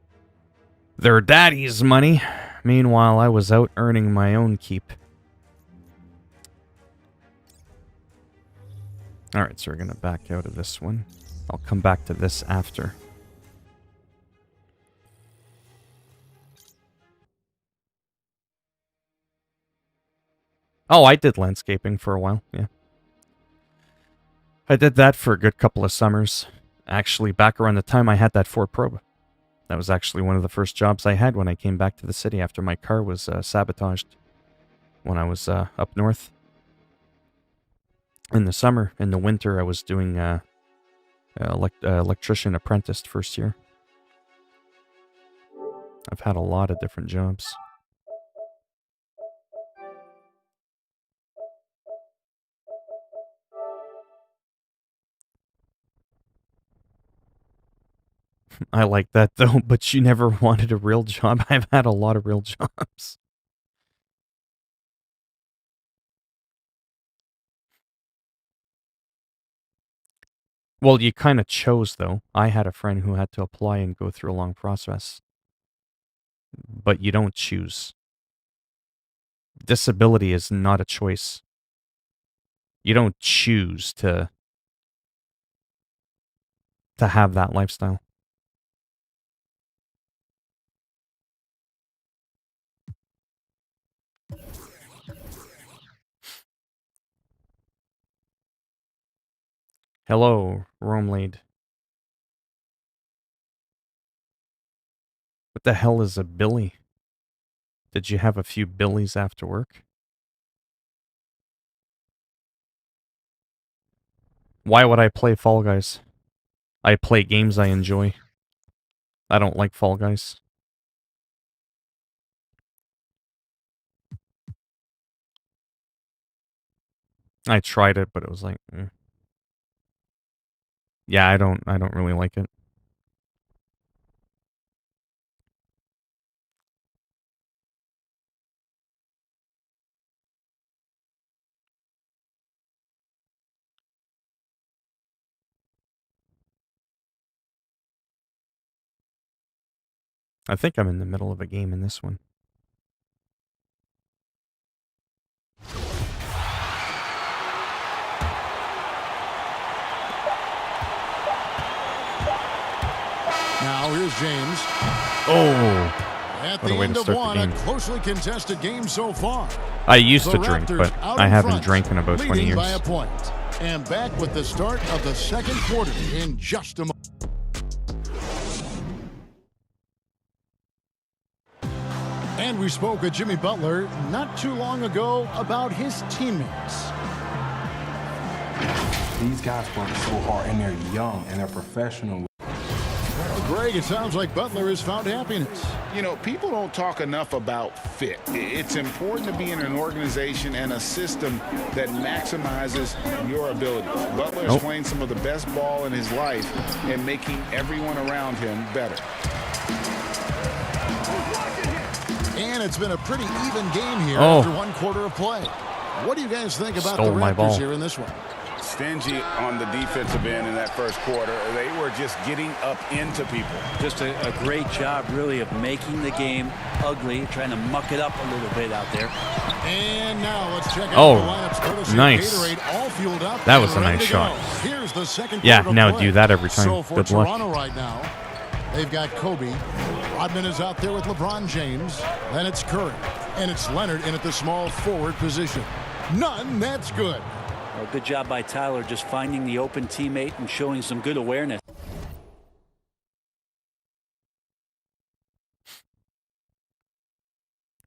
their daddy's money. Meanwhile, I was out earning my own keep. Alright, so we're going to back out of this one. I'll come back to this after. Oh, I did landscaping for a while, yeah. I did that for a good couple of summers. Actually, back around the time I had that Ford Probe. That was actually one of the first jobs I had when I came back to the city after my car was sabotaged when I was up north. In the summer, in the winter, I was doing electrician apprentice first year. I've had a lot of different jobs. I like that though, but you never wanted a real job. I've had a lot of real jobs. Well, you kind of chose though. I had a friend who had to apply and go through a long process. But you don't choose. Disability is not a choice. You don't choose to have that lifestyle. Hello, Romelade. What the hell is a Billy? Did you have a few Billies after work? Why would I play Fall Guys? I play games I enjoy. I don't like Fall Guys. I tried it, but it was like, yeah, I don't really like it. I think I'm in the middle of a game in this one. Now here's James. Oh, At what the a way end to of start one, the a game. closely contested game so far. I used The to drink, Raptors but out I in haven't front, drank in about 20 leading years. by a point. And back with the start of the second quarter in just a moment. And we spoke with Jimmy Butler not too long ago about his teammates. These guys work so hard, and they're young, and they're professional. Well, Greg, it sounds like Butler has found happiness. You know, people don't talk enough about fit. It's important to be in an organization and a system that maximizes your ability. Butler is playing some of the best ball in his life and making everyone around him better. And it's been a pretty even game here Oh. after one quarter of play. What do you guys think about Stole the my ball. Raptors here in this one? stingy on the defensive end in that first quarter. They were just getting up into people. Just a great job, really, of making the game ugly, trying to muck it up a little bit out there. And now let's check out Oh, the lineups. Courtesy of nice. Gatorade, all fueled up. That was a and ready nice to go. shot. Here's the second Yeah, quarter now play. do that every time. So for Good luck. Toronto right now, they've got Kobe. Rodman is out there with LeBron James. Then it's Curry. And it's Leonard in at the small forward position. None, that's good. Well, good job by Tyler, just finding the open teammate and showing some good awareness.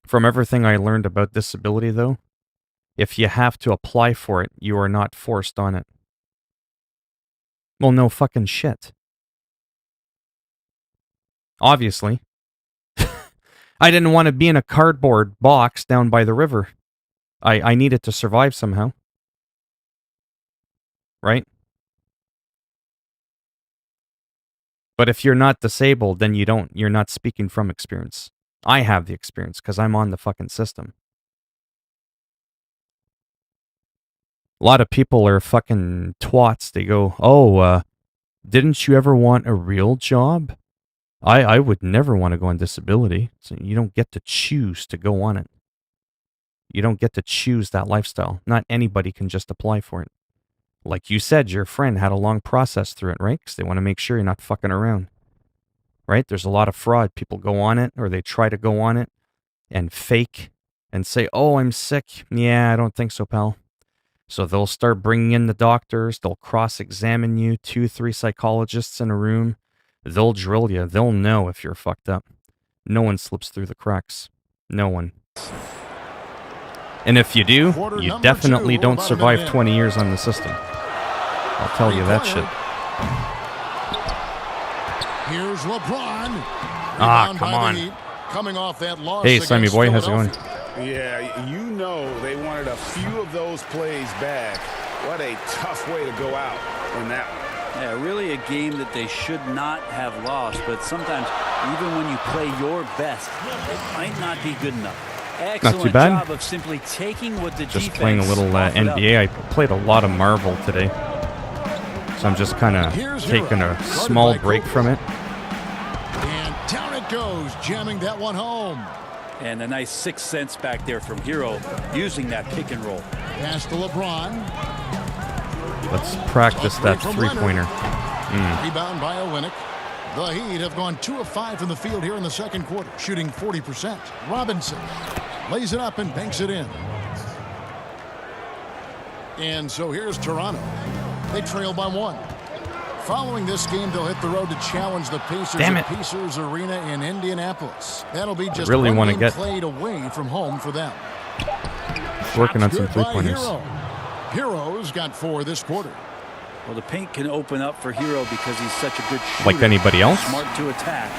From everything I learned about disability, though, if you have to apply for it, you are not forced on it. Well, no fucking shit. Obviously. I didn't want to be in a cardboard box down by the river. I needed to survive somehow. Right? But if you're not disabled, then you're not speaking from experience. I have the experience because I'm on the fucking system. A lot of people are fucking twats. They go, oh, didn't you ever want a real job? I would never want to go on disability. So you don't get to choose to go on it. You don't get to choose that lifestyle. Not anybody can just apply for it. Like you said, your friend had a long process through it, right? Because they want to make sure you're not fucking around. Right? There's a lot of fraud. People go on it, or they try to go on it and fake and say, oh, I'm sick. Yeah, I don't think so, pal. So they'll start bringing in the doctors. They'll cross-examine you, 2-3 psychologists in a room. They'll drill you. They'll know if you're fucked up. No one slips through the cracks. No one. And if you do, you definitely don't survive 20 years on the system. I'll tell you that shit. Here's LeBron. Ah, come on. Coming off that loss. Hey, Sammy boy, how's it going? Yeah, you know they wanted a few of those plays back. What a tough way to go out in that one. Yeah, really a game that they should not have lost, but sometimes even when you play your best, it might not be good enough. Excellent Not too bad. job of simply taking what the Just defense playing a little offered NBA. I played a lot of Marvel today. So I'm just kind of taking a small break from it. And down it goes, jamming that one home. And a nice 6 cents back there from Hero, using that pick and roll. Pass to LeBron. Let's practice that three-pointer. Rebound by Olynyk. The Heat have gone 2 of 5 from the field here in the second quarter, shooting 40%. Robinson lays it up and banks it in. And so here's Toronto. They trail by 1. Following this game, they'll hit the road to challenge the Pacers at Pacers Arena in Indianapolis. That'll be just one game played away from home for them. Working on some three-pointers. Hero's got 4 this quarter. Well, the paint can open up for Hero because he's such a good shooter. Like anybody else? Smart to attack.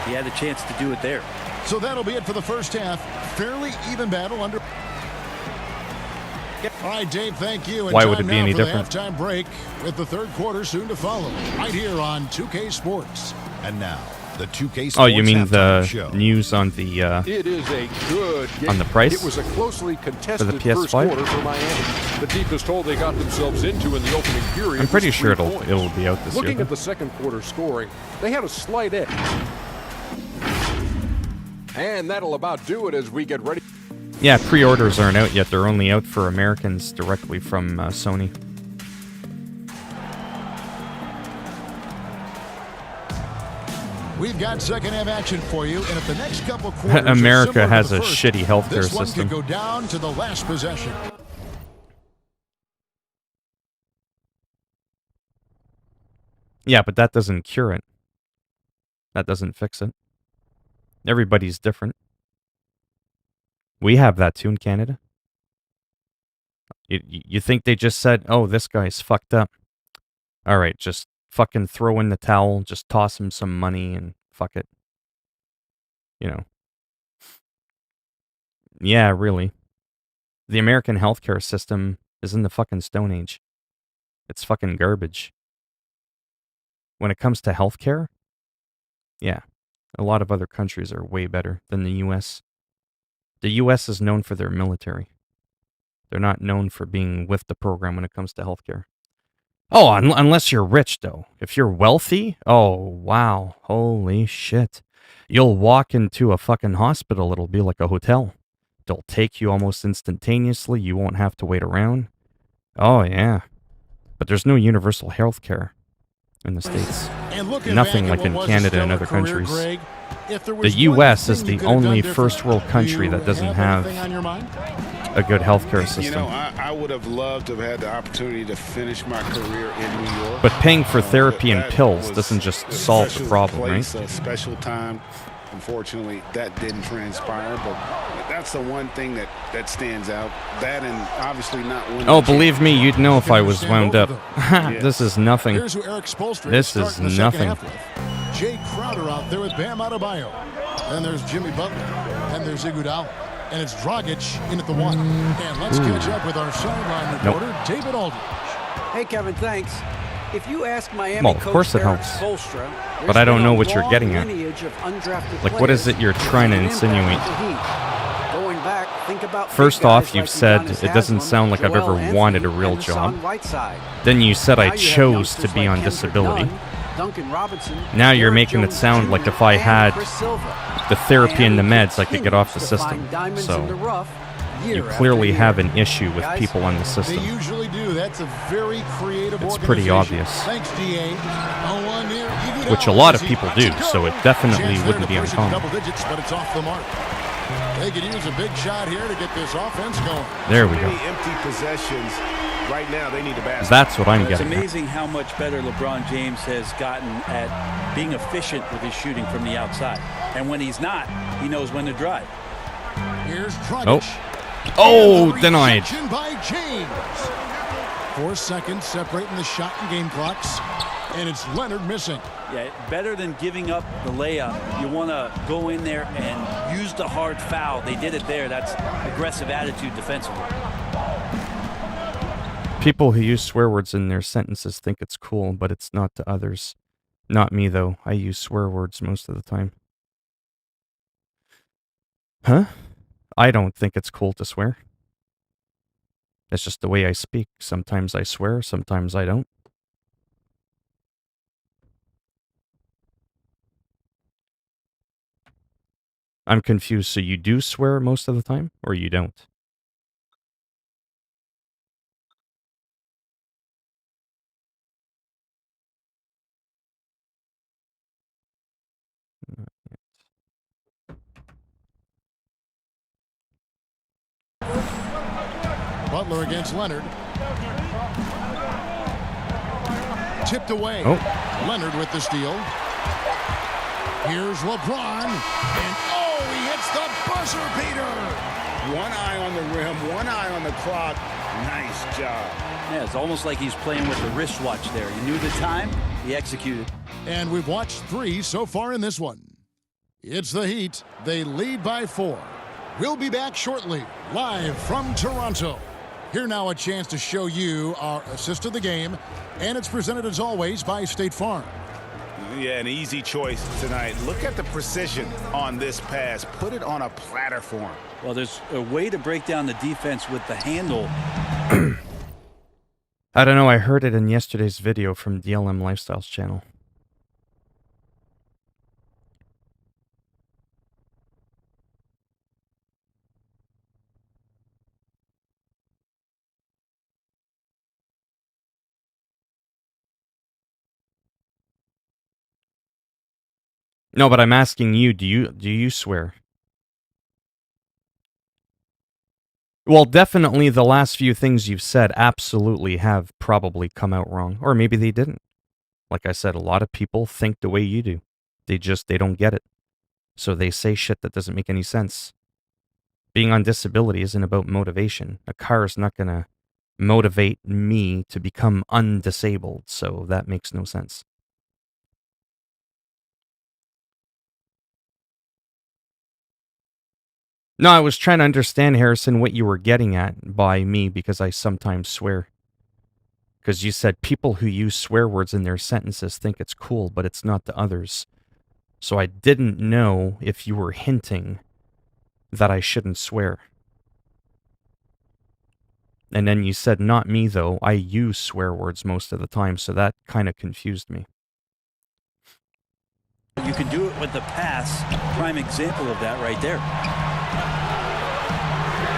He had a chance to do it there. So that'll be it for the first half. Fairly even battle under. All right, Dave, thank you. And why would it be any for different? The halftime break with the third quarter soon to follow. Right here on 2K Sports. And now, the 2K Sports. Oh, you mean the show. news on the It is a good game. on the price? It was a closely contested for the PS5? first quarter for Miami. The deepest hole they got themselves into in the opening period. I'm pretty was sure 3 it'll points. be out this year. Looking at the second quarter scoring, they had a slight edge. And that'll about do it as we get ready. Yeah, pre-orders aren't out yet. They're only out for Americans directly from Sony. We've got second half action for you, and if the next couple quarters America has a first, shitty healthcare this one system. could go down to the last possession. Yeah, but that doesn't cure it. That doesn't fix it. Everybody's different. We have that too in Canada. You think they just said, oh, this guy's fucked up. All right, just fucking throw in the towel, just toss him some money and fuck it. You know. Yeah, really. The American healthcare system is in the fucking Stone Age. It's fucking garbage. When it comes to healthcare, yeah, a lot of other countries are way better than the US. The US is known for their military. They're not known for being with the program when it comes to healthcare. Oh, unless you're rich, though. If you're wealthy, oh, wow. Holy shit. You'll walk into a fucking hospital, it'll be like a hotel. They'll take you almost instantaneously, you won't have to wait around. Oh, yeah. But there's no universal health care in the States. Nothing like in Canada and other countries. The U.S. is the only first world country that doesn't have a good healthcare system. You know, I would have loved to have had the opportunity to finish my career in New York. But paying for therapy and pills doesn't just solve the problem, right? A special time. Unfortunately, that didn't transpire, but that's the one thing that stands out. That and obviously not winning. Oh, believe me, you'd know if I was wound up. This is nothing. Here's who Eric Spoelstra This is nothing. Jay Crowder out there with Bam Adebayo. Then there's Jimmy Butler. And there's Iguodala. And it's Dragic in at the one. And let's catch up with our sideline reporter, David Aldridge. Hey, Kevin, thanks. If you ask Miami Well, of course it Eric helps. Spoelstra, But I don't know what you're getting at. Like, what is it you're trying to insinuate? Going back, think about First off, you've said it doesn't sound like I've ever wanted a real job. Then you said I chose to be on disability. Now you're making it sound like if I had the therapy and the meds, I could get off the system. So you clearly have an issue with people on the system. They usually do. That's a very creative It's pretty obvious. Thanks, DA. Which a lot of people do, so it definitely wouldn't be uncommon. Double digits, but it's off the mark. They could use a big shot here to get this offense going. There we go. Empty possessions. Right now, they need the basket. That's what I'm getting. It's amazing how much better LeBron James has gotten at being efficient with his shooting from the outside. And when he's not, he knows when to drive. Here's Dragic. Oh, denied. By James. 4 seconds separating the shot and game clocks. And it's Leonard missing. Yeah, better than giving up the layup. You want to go in there and use the hard foul. They did it there. That's aggressive attitude defensively. People who use swear words in their sentences think it's cool, but it's not to others. Not me, though. I use swear words most of the time. Huh? I don't think it's cool to swear. It's just the way I speak. Sometimes I swear, sometimes I don't. I'm confused. So you do swear most of the time, or you don't? Butler against Leonard. Tipped away. Oh. Leonard with the steal. Here's LeBron. And he hits the buzzer beater. One eye on the rim, one eye on the clock. Nice job. Yeah, it's almost like he's playing with the wristwatch there. He knew the time, he executed. And we've watched 3 so far in this one. It's the Heat. They lead by 4. We'll be back shortly, live from Toronto. Here now a chance to show you our assist of the game, and it's presented as always by State Farm. Yeah, an easy choice tonight. Look at the precision on this pass. Put it on a platter for him. Well, there's a way to break down the defense with the handle. I don't know, I heard it in yesterday's video from DLM Lifestyles channel. No, but I'm asking you, do you swear? Well, definitely the last few things you've said absolutely have probably come out wrong. Or maybe they didn't. Like I said, a lot of people think the way you do. They don't get it. So they say shit that doesn't make any sense. Being on disability isn't about motivation. A car is not going to motivate me to become undisabled, so that makes no sense. No, I was trying to understand, Harrison, what you were getting at by me, because I sometimes swear. Because you said people who use swear words in their sentences think it's cool, but it's not to others. So I didn't know if you were hinting that I shouldn't swear. And then you said, not me, though. I use swear words most of the time, so that kind of confused me. You can do it with the pass. Prime example of that right there.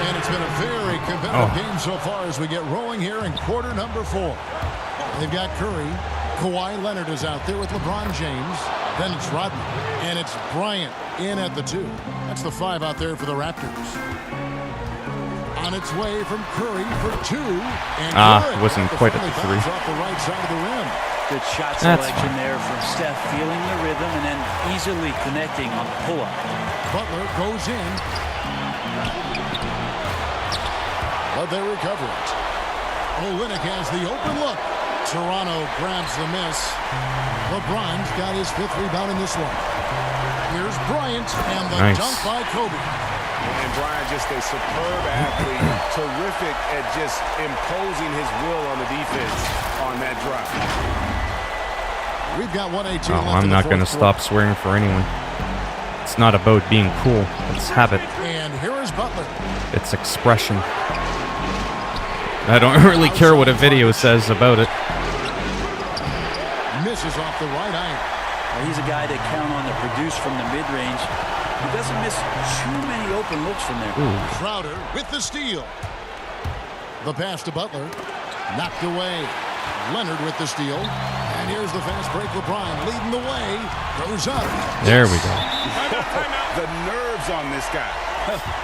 And it's been a very competitive game so far as we get rolling here in quarter number 4. They've got Curry. Kawhi Leonard is out there with LeBron James. Then it's Rodman. And it's Bryant in at the 2. That's the 5 out there for the Raptors. On its way from Curry for 2. And wasn't quite at the 3. Off the right side of the rim. Good shot selection there from Steph, feeling the rhythm and then easily connecting on the pull-up. Butler goes in. But they recover it. Olynyk has the open look. Toronto grabs the miss. LeBron's got his 5th rebound in this one. Here's Bryant and the dunk by Kobe. And Bryant, just a superb athlete, terrific at just imposing his will on the defense on that drive. We've got 1:18 left. I'm not going to stop swearing for anyone. It's not about being cool. It's habit. And here is Butler. It's expression. I don't really care what a video says about it. Misses off the right iron. Well, he's a guy to count on to produce from the mid-range. He doesn't miss too many open looks from there. Crowder with the steal. The pass to Butler. Knocked away. Leonard with the steal. And here's the fast break. LeBron leading the way. Goes up. There we go. The nerves on this guy.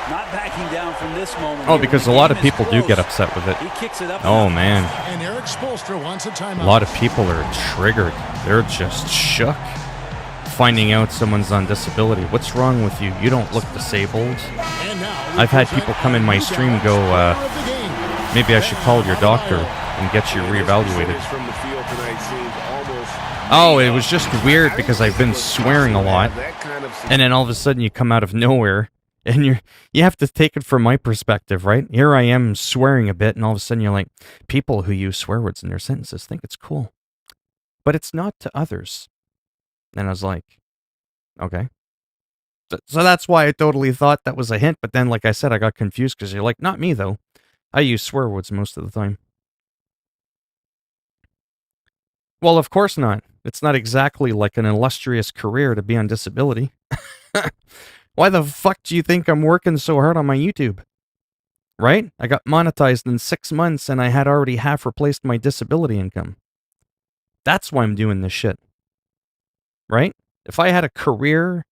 Not backing down from this moment. Oh, because a lot of people do get upset with it. He kicks it up. Oh, man. And Eric Spoelstra wants a timeout. A lot of people are triggered. They're just shook. Finding out someone's on disability. What's wrong with you? You don't look disabled. I've had people come in my stream and go, maybe I should call your doctor and get you reevaluated. Oh, it was just weird because I've been swearing a lot. And then all of a sudden you come out of nowhere and you have to take it from my perspective, right? Here I am swearing a bit and all of a sudden you're like, people who use swear words in their sentences think it's cool. But it's not to others. And I was like, okay. So that's why I totally thought that was a hint. But then, like I said, I got confused because you're like, not me, though. I use swear words most of the time. Well, of course not. It's not exactly like an illustrious career to be on disability. Why the fuck do you think I'm working so hard on my YouTube? Right? I got monetized in 6 months and I had already half replaced my disability income. That's why I'm doing this shit. Right? If I had a career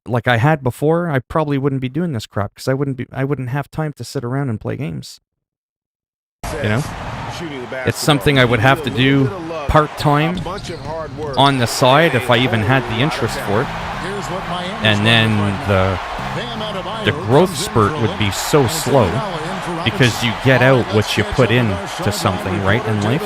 like I had before, I probably wouldn't be doing this crap because I wouldn't have time to sit around and play games. You know? It's something I would have to do part-time on the side if I even had the interest for it. And then the growth spurt would be so slow because you get out what you put in to something, right, in life.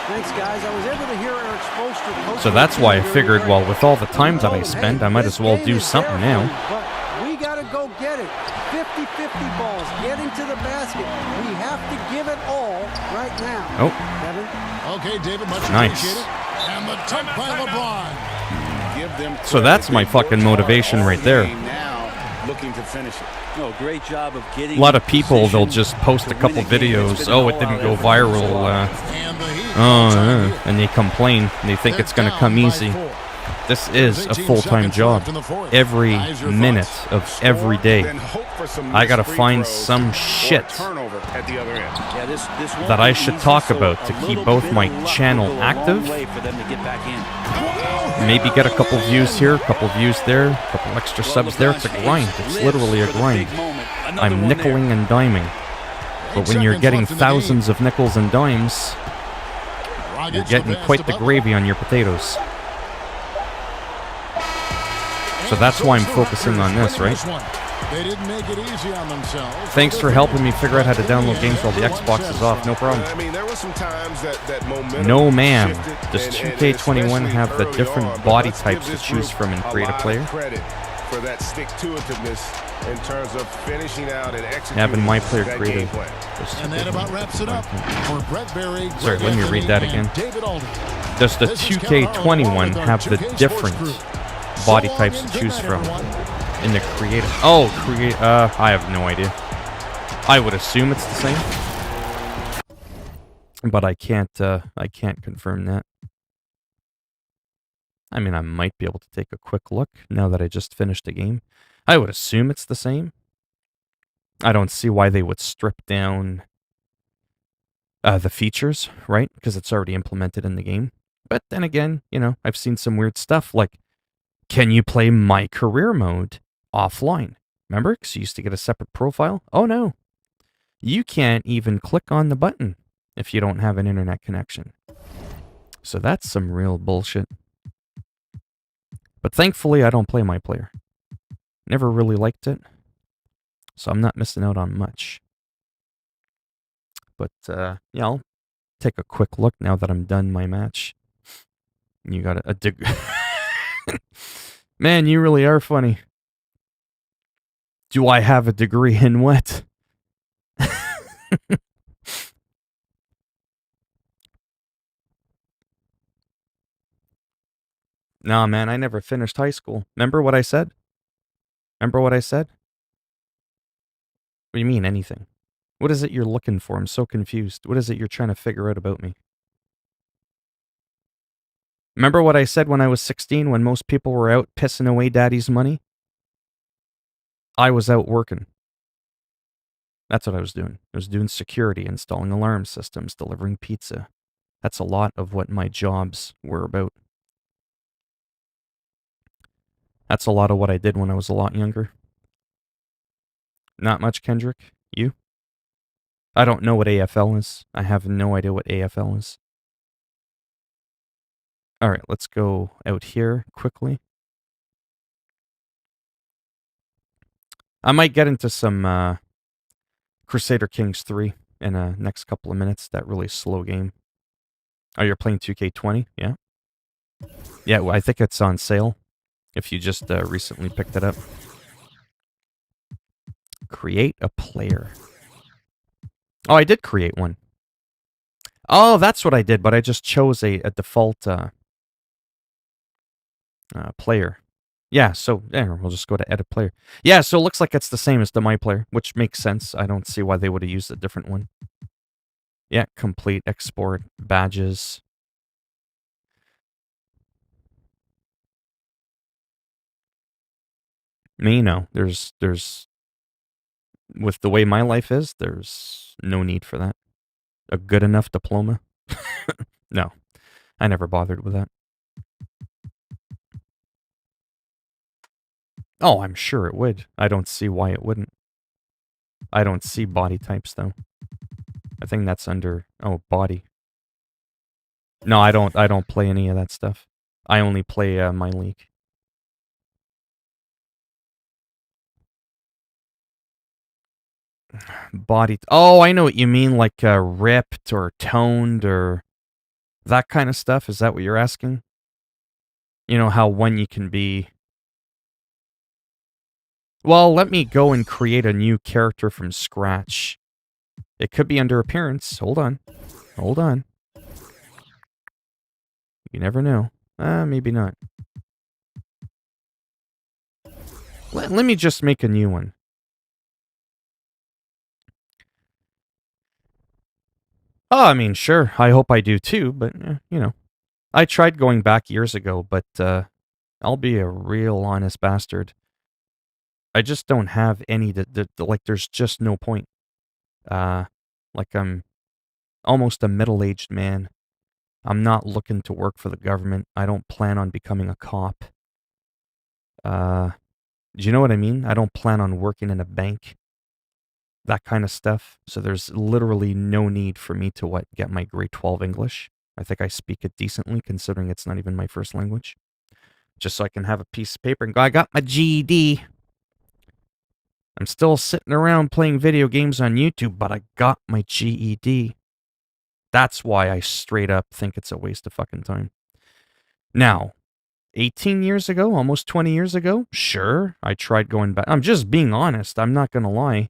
Thanks, guys. I was able to hear Eric Spoelstra. So that's why I figured, well, with all the time that I spend, I might as well do something now. But we got to go get it. 50-50 balls. Get into the basket. We have to give it all right now. Oh. Kevin? Okay, David, much nice. Appreciated. And the dunk by LeBron. So that's my fucking motivation right there. Looking to finish it. Oh, great job of getting. A lot of people, they'll just post a couple videos. Oh, it didn't go viral. And they complain. They think it's going to come easy. This is a full-time job. Every minute of every day, I got to find some shit that I should talk about to keep both my channel active. Maybe get a couple views here, a couple views there, a couple extra subs there. It's a grind. It's literally a grind. I'm nickeling and diming. But when you're getting thousands of nickels and dimes, you're getting quite the gravy on your potatoes. So that's why I'm focusing on this, right? They didn't make it easy on themselves. Thanks for helping me figure out how to download games while the Xbox is off. No problem. I mean, there were some times that momentum No, ma'am. shifted, Does and 2K21 especially have the early different on, but body let's types give to this choose group from in a Create a lot of Player? credit for that stick-to-itiveness in terms of finishing out and executing Having my player that creative. game plan. And that about wraps it up for Brett Berry. Sorry, let me read that again. David Alden. Does the 2K21 have the different body types to choose from in the creative? Oh, I have no idea. I would assume it's the same. But I can't confirm that. I mean, I might be able to take a quick look now that I just finished a game. I would assume it's the same. I don't see why they would strip down the features, right? Because it's already implemented in the game. But then again, you know, I've seen some weird stuff like, can you play My Career mode offline? Remember? Because you used to get a separate profile. Oh no. You can't even click on the button if you don't have an internet connection. So that's some real bullshit. But thankfully, I don't play My Player. Never really liked it. So I'm not missing out on much. But, yeah, I'll take a quick look now that I'm done my match. You got a degree. Man, you really are funny. Do I have a degree in what? Nah, man, I never finished high school. Remember what I said? Remember what I said? What do you mean, anything? What is it you're looking for? I'm so confused. What is it you're trying to figure out about me? Remember what I said when I was 16 when most people were out pissing away daddy's money? I was out working. That's what I was doing. I was doing security, installing alarm systems, delivering pizza. That's a lot of what my jobs were about. That's a lot of what I did when I was a lot younger. Not much, Kendrick. You? I don't know what AFL is. I have no idea what AFL is. All right, let's go out here quickly. I might get into some Crusader Kings 3 in the next couple of minutes. That really slow game. Oh, you're playing 2K20? Yeah? Yeah, well, I think it's on sale if you just recently picked it up. Create a player. Oh, I did create one. Oh, that's what I did, but I just chose a default player. Yeah, so there, we'll just go to edit player. Yeah, so it looks like it's the same as the My Player, which makes sense. I don't see why they would have used a different one. Yeah, complete, export, badges. Me, no. There's with the way my life is, there's no need for that. A good enough diploma? No, I never bothered with that. Oh, I'm sure it would. I don't see why it wouldn't. I don't see body types, though. I think that's under... Oh, body. No, I don't play any of that stuff. I only play my league. Body... Oh, I know what you mean, like ripped or toned or that kind of stuff. Is that what you're asking? You know how one you can be... Well, let me go and create a new character from scratch. It could be under appearance. Hold on. Hold on. You never know. Maybe not. Let me just make a new one. Oh, I mean, sure. I hope I do too, but, you know. I tried going back years ago, but I'll be a real honest bastard. I just don't have any, like, there's just no point. Like, I'm almost a middle-aged man. I'm not looking to work for the government. I don't plan on becoming a cop. Do you know what I mean? I don't plan on working in a bank. That kind of stuff. So there's literally no need for me to, get my grade 12 English. I think I speak it decently, considering it's not even my first language. Just so I can have a piece of paper and go, I got my GED. I'm still sitting around playing video games on YouTube, but I got my GED. That's why I straight up think it's a waste of fucking time. Now, 18 years ago, almost 20 years ago, sure, I tried going back. I'm just being honest. I'm not going to lie.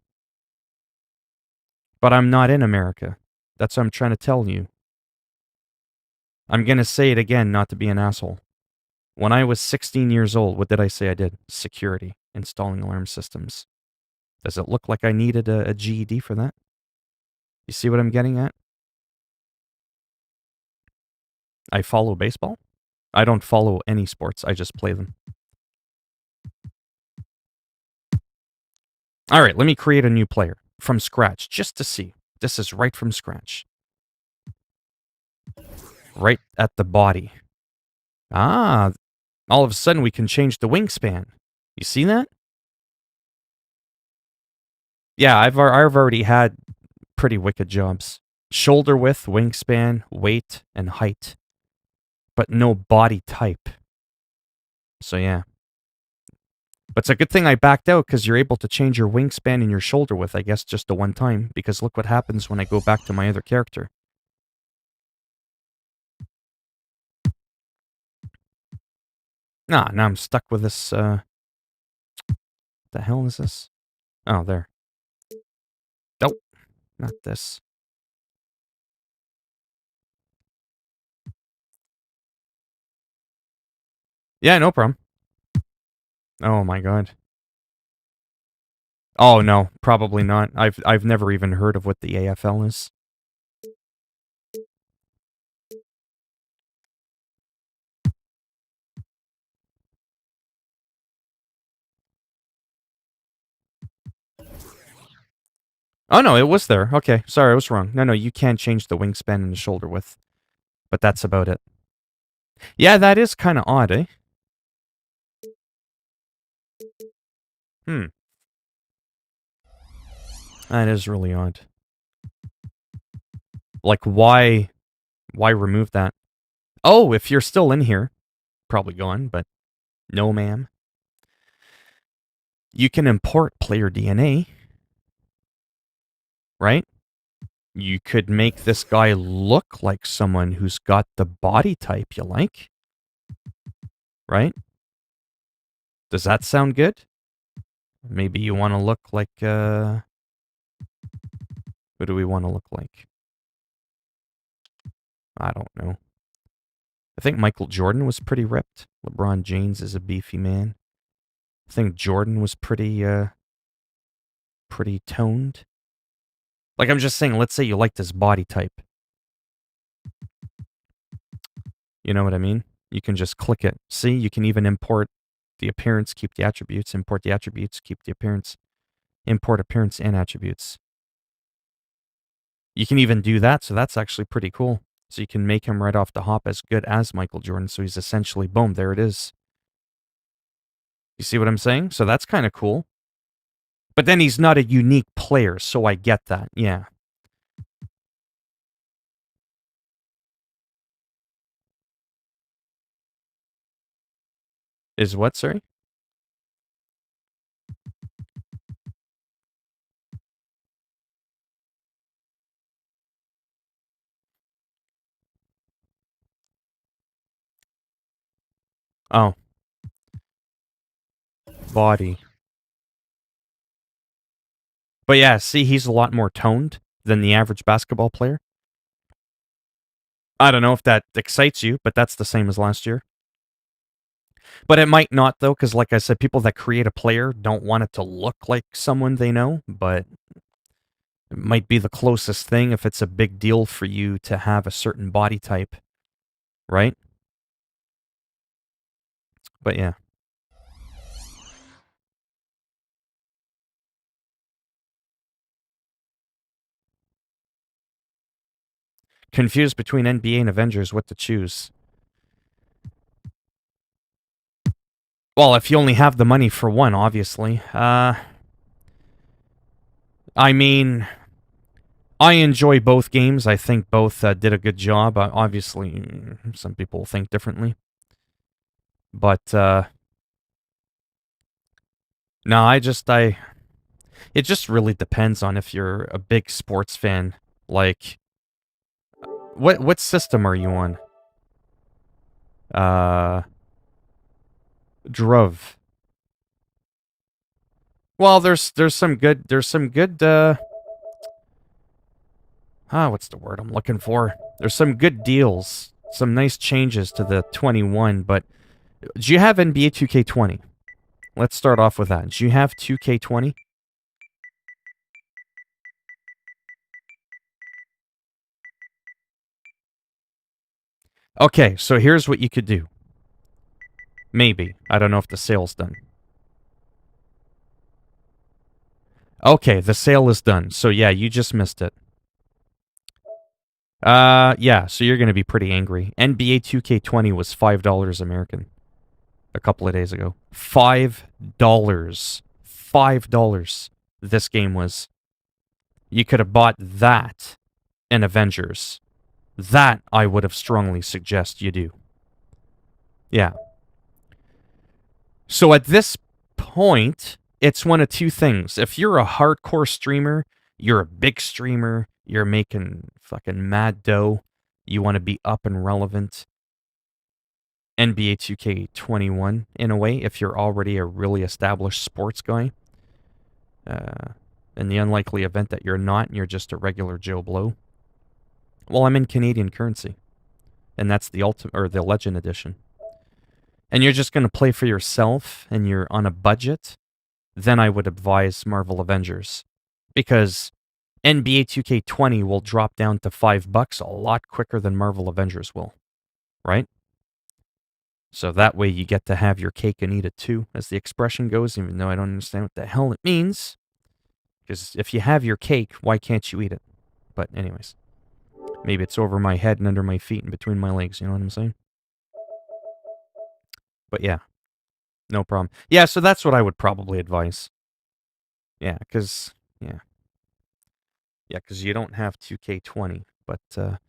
But I'm not in America. That's what I'm trying to tell you. I'm going to say it again, not to be an asshole. When I was 16 years old, what did I say I did? Security, installing alarm systems. Does it look like I needed a GED for that? You see what I'm getting at? I follow baseball. I don't follow any sports. I just play them. All right, let me create a new player from scratch just to see. This is right from scratch. Right at the body. Ah, all of a sudden we can change the wingspan. You see that? Yeah, I've already had pretty wicked jobs. Shoulder width, wingspan, weight, and height. But no body type. So yeah. But it's a good thing I backed out, because you're able to change your wingspan and your shoulder width, I guess, just the one time. Because look what happens when I go back to my other character. Nah, now I'm stuck with this, the hell is this? Oh, there. Nope, not this. Yeah, no problem. Oh my god. Oh no, probably not. I've never even heard of what the AFL is. Oh no, it was there. Okay, sorry, I was wrong. No, you can change the wingspan and the shoulder width. But that's about it. Yeah, that is kind of odd, eh? That is really odd. Like, why remove that? Oh, if you're still in here, probably gone, but no, ma'am. You can import player DNA, right? You could make this guy look like someone who's got the body type you like, right? Does that sound good? Maybe you want to look like, who do we want to look like? I don't know. I think Michael Jordan was pretty ripped. LeBron James is a beefy man. I think Jordan was pretty toned. Like, I'm just saying, let's say you liked his body type. You know what I mean? You can just click it. See, you can even import the appearance, keep the attributes, import the attributes, keep the appearance, import appearance and attributes. You can even do that, so that's actually pretty cool. So you can make him right off the hop as good as Michael Jordan, so he's essentially, boom, there it is. You see what I'm saying? So that's kind of cool. But then he's not a unique player, so I get that, yeah. Is what, sorry? Oh. Body. But yeah, see, he's a lot more toned than the average basketball player. I don't know if that excites you, but that's the same as last year. But it might not, though, because like I said, people that create a player don't want it to look like someone they know, but it might be the closest thing if it's a big deal for you to have a certain body type, right? But yeah. Confused between NBA and Avengers, what to choose. Well, if you only have the money for one, obviously. I mean, I enjoy both games. I think both did a good job. Obviously, some people think differently. But, no, it just really depends on if you're a big sports fan. Like, what system are you on? Druv. Well, there's some good, what's the word I'm looking for? There's some good deals, some nice changes to the 21, but do you have NBA 2K20? Let's start off with that. Do you have 2K20? Okay, so here's what you could do. Maybe. I don't know if the sale's done. Okay, the sale is done. So yeah, you just missed it. Yeah, so you're going to be pretty angry. NBA 2K20 was $5 American a couple of days ago. $5. $5 this game was. You could have bought that in Avengers. That I would have strongly suggest you do. Yeah. So at this point, it's one of two things. If you're a hardcore streamer, you're a big streamer, you're making fucking mad dough, you want to be up and relevant, NBA 2K21 in a way, if you're already a really established sports guy. In the unlikely event that you're not and you're just a regular Joe Blow, well, I'm in Canadian currency. And that's the ultimate, or the Legend Edition. And you're just going to play for yourself and you're on a budget, then I would advise Marvel Avengers. Because NBA 2K20 will drop down to $5 a lot quicker than Marvel Avengers will. Right? So that way you get to have your cake and eat it too, as the expression goes, even though I don't understand what the hell it means. Because if you have your cake, why can't you eat it? But anyways. Maybe it's over my head and under my feet and between my legs, you know what I'm saying? But yeah. No problem. Yeah, so that's what I would probably advise. Yeah, because... Yeah. Yeah, because you don't have 2K20. But,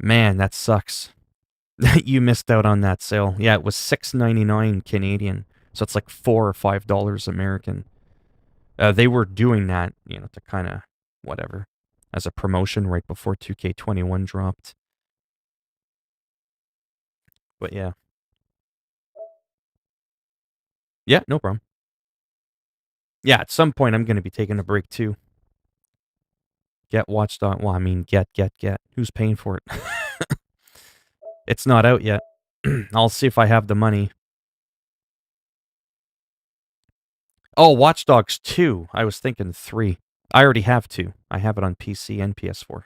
man, that sucks. You missed out on that sale. Yeah, it was $6.99 Canadian. So it's like $4 or $5 American. They were doing that, you know, to kind of whatever, as a promotion right before 2K21 dropped. But yeah. Yeah, no problem. Yeah, at some point I'm going to be taking a break too. Get Watchdog. Well, I mean, get. Who's paying for it? It's not out yet. I'll see if I have the money. Oh, Watch Dogs 2. I was thinking 3. I already have 2. I have it on PC and PS4.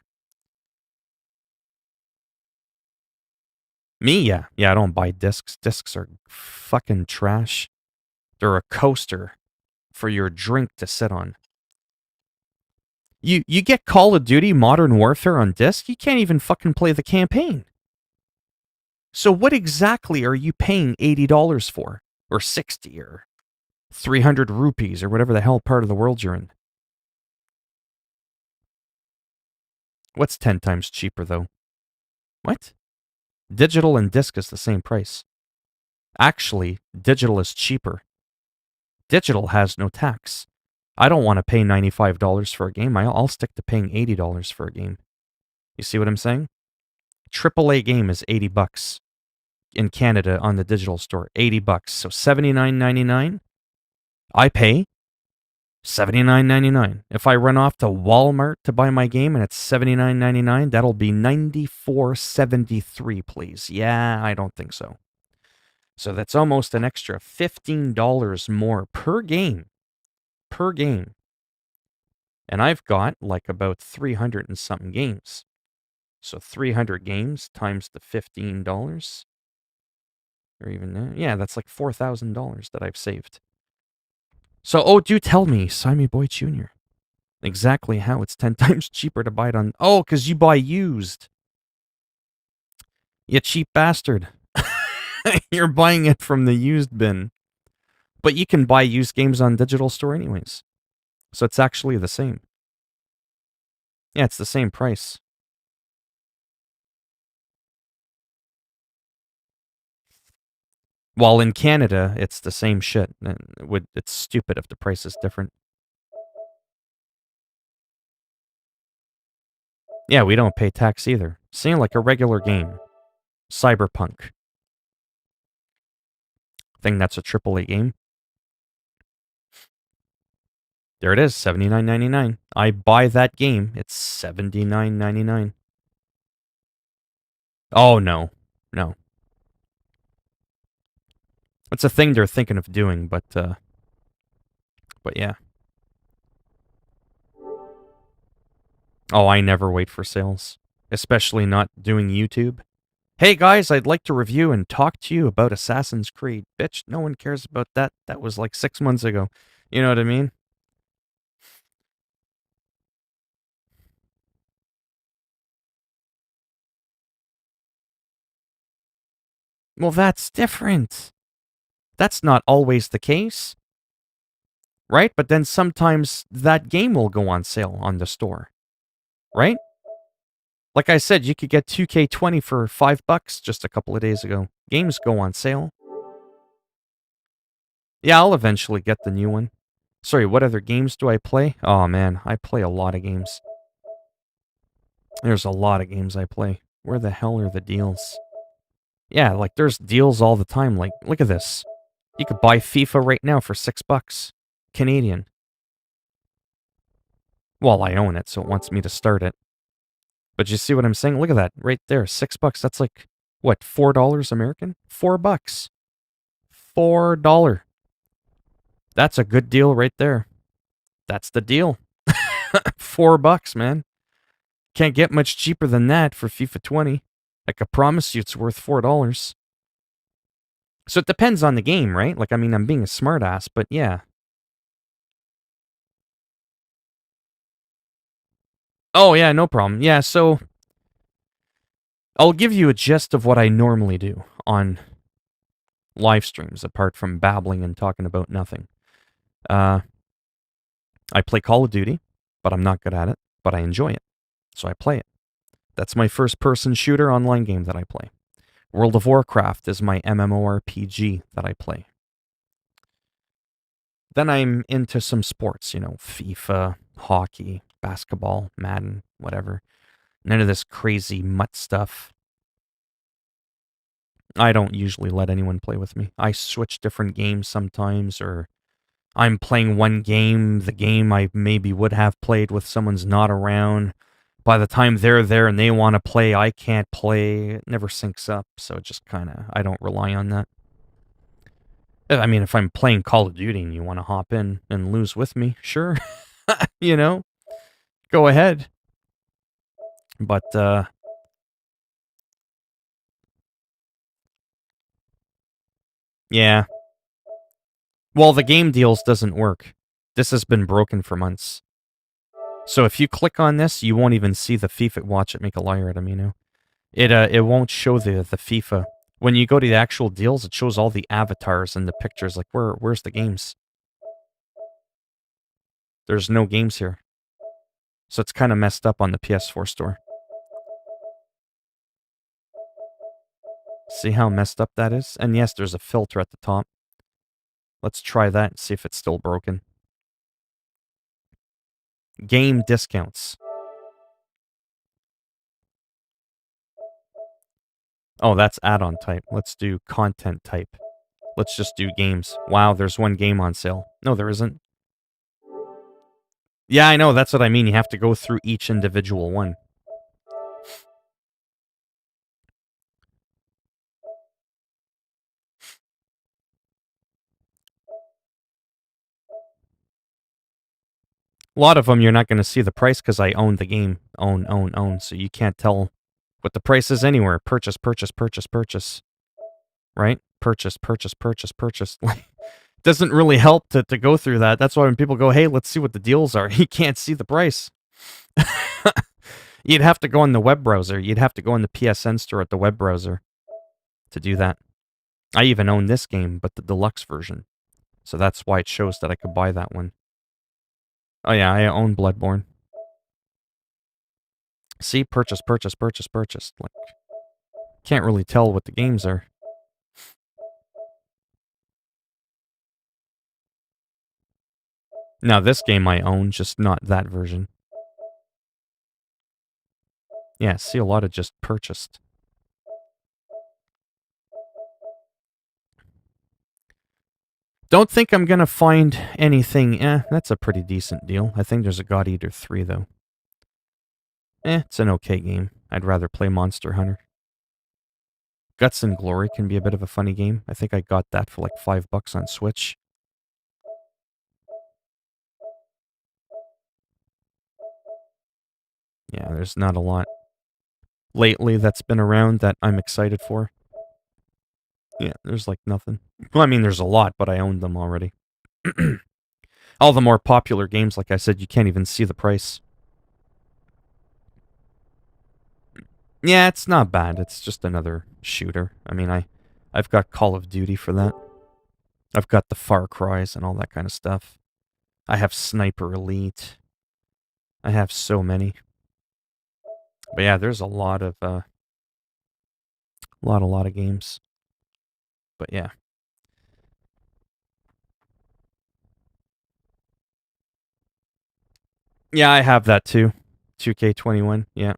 Me, yeah. Yeah, I don't buy discs. Discs are fucking trash. They're a coaster for your drink to sit on. You get Call of Duty Modern Warfare on disc, you can't even fucking play the campaign. So what exactly are you paying $80 for? Or 60 or 300 rupees or whatever the hell part of the world you're in? What's 10 times cheaper though? What? Digital and disc is the same price. Actually, digital is cheaper. Digital has no tax. I don't want to pay $95 for a game. I'll stick to paying $80 for a game. You see what I'm saying? AAA game is $80 in Canada on the digital store. $80. So $79.99. I pay $79.99. If I run off to Walmart to buy my game and it's $79.99, that'll be $94.73, please. Yeah, I don't think so. So that's almost an extra $15 more per game. Per game. And I've got like about 300 and something games. So 300 games times the $15. Or even, yeah, that's like $4,000 that I've saved. So, oh, do tell me, Simon Boy Jr., exactly how it's 10 times cheaper to buy it on... Oh, because you buy used. You cheap bastard. You're buying it from the used bin. But you can buy used games on digital store anyways. So it's actually the same. Yeah, it's the same price. While in Canada, it's the same shit. It's stupid if the price is different. Yeah, we don't pay tax either. Seeing like a regular game. Cyberpunk. Thing that's a AAA game. There it is, $79.99. I buy that game, it's $79.99. Oh, no. No. It's a thing they're thinking of doing, but yeah. Oh, I never wait for sales. Especially not doing YouTube. Hey guys, I'd like to review and talk to you about Assassin's Creed. Bitch, no one cares about that. That was like 6 months ago. You know what I mean? Well, that's different. That's not always the case. Right? But then sometimes that game will go on sale on the store. Right? Like I said, you could get 2K20 for $5 just a couple of days ago. Games go on sale. Yeah, I'll eventually get the new one. Sorry, what other games do I play? Oh man, I play a lot of games. There's a lot of games I play. Where the hell are the deals? Yeah, like there's deals all the time. Like, look at this. You could buy FIFA right now for $6. Canadian. Well, I own it, so it wants me to start it. But you see what I'm saying? Look at that. Right there. $6. That's like, what, $4 American? $4. $4. That's a good deal right there. That's the deal. $4, man. Can't get much cheaper than that for FIFA 20. I could promise you it's worth $4. So it depends on the game, right? Like, I mean, I'm being a smartass, but yeah. Oh, yeah, no problem. Yeah, so I'll give you a gist of what I normally do on live streams, apart from babbling and talking about nothing. I play Call of Duty, but I'm not good at it, but I enjoy it, so I play it. That's my first-person shooter online game that I play. World of Warcraft is my MMORPG that I play. Then I'm into some sports, you know, FIFA, hockey, basketball, Madden, whatever. None of this crazy mutt stuff. I don't usually let anyone play with me. I switch different games sometimes, or I'm playing one game, the game I maybe would have played with someone's not around. By the time they're there and they want to play, I can't play. It never syncs up, so it just kind of, I don't rely on that. I mean, if I'm playing Call of Duty and you want to hop in and lose with me, sure. You know, go ahead. But, yeah. Well, the game deals doesn't work. This has been broken for months. So if you click on this, you won't even see the FIFA. Watch it make a liar out of me now. It won't show the FIFA. When you go to the actual deals, it shows all the avatars and the pictures. Like, where's the games? There's no games here. So it's kind of messed up on the PS4 store. See how messed up that is? And yes, there's a filter at the top. Let's try that and see if it's still broken. Game discounts. Oh, that's add-on type. Let's do content type. Let's just do games. Wow, there's one game on sale. No, there isn't. Yeah, I know. That's what I mean. You have to go through each individual one. A lot of them you're not going to see the price because I own the game. Own. So you can't tell what the price is anywhere. Purchase. Right? Purchase. Doesn't really help to go through that. That's why when people go, hey, let's see what the deals are, you can't see the price. You'd have to go on the web browser. You'd have to go in the PSN store at the web browser to do that. I even own this game, but the deluxe version. So that's why it shows that I could buy that one. Oh yeah, I own Bloodborne. See, purchase. Like, can't really tell what the games are. Now this game I own, just not that version. Yeah, see a lot of just purchased. Don't think I'm gonna find anything. That's a pretty decent deal. I think there's a God Eater 3 though. It's an okay game. I'd rather play Monster Hunter. Guts and Glory can be a bit of a funny game. I think I got that for like $5 on Switch. Yeah, there's not a lot. lately that's been around that I'm excited for. Yeah, there's like nothing. Well, I mean, there's a lot, but I own them already. All the more popular games, like I said, you can't even see the price. Yeah, it's not bad. It's just another shooter. I mean, I've got Call of Duty for that. I've got the Far Cries and all that kind of stuff. I have Sniper Elite. I have so many. But yeah, there's a lot of games. But yeah. Yeah, I have that too. 2K21, yeah.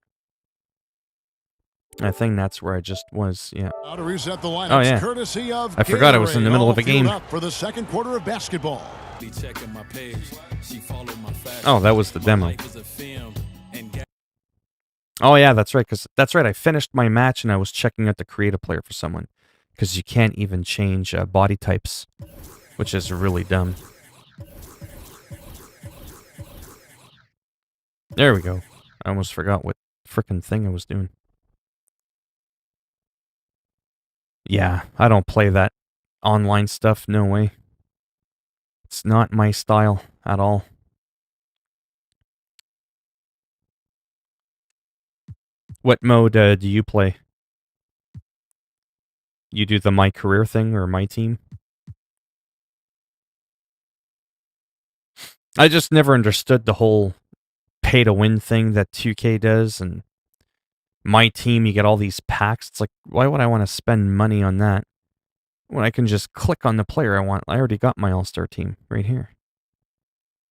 I think that's where I just was, yeah. Now to reset the lineups, Oh, yeah. Courtesy of I forgot I was in the middle of a game. For the second quarter of basketball. Oh, that was the demo. Oh, yeah, that's right. That's right. I finished my match and I was checking out to create a player for someone. Because you can't even change body types, which is really dumb. There we go. I almost forgot what frickin' thing I was doing. Yeah, I don't play that online stuff. No way. It's not my style at all. What mode do you play? You do the My Career thing or My Team? I just never understood the whole pay-to-win thing that 2K does, and My Team, you get all these packs. It's like, why would I want to spend money on that when I can just click on the player I want? I already got my all-star team right here.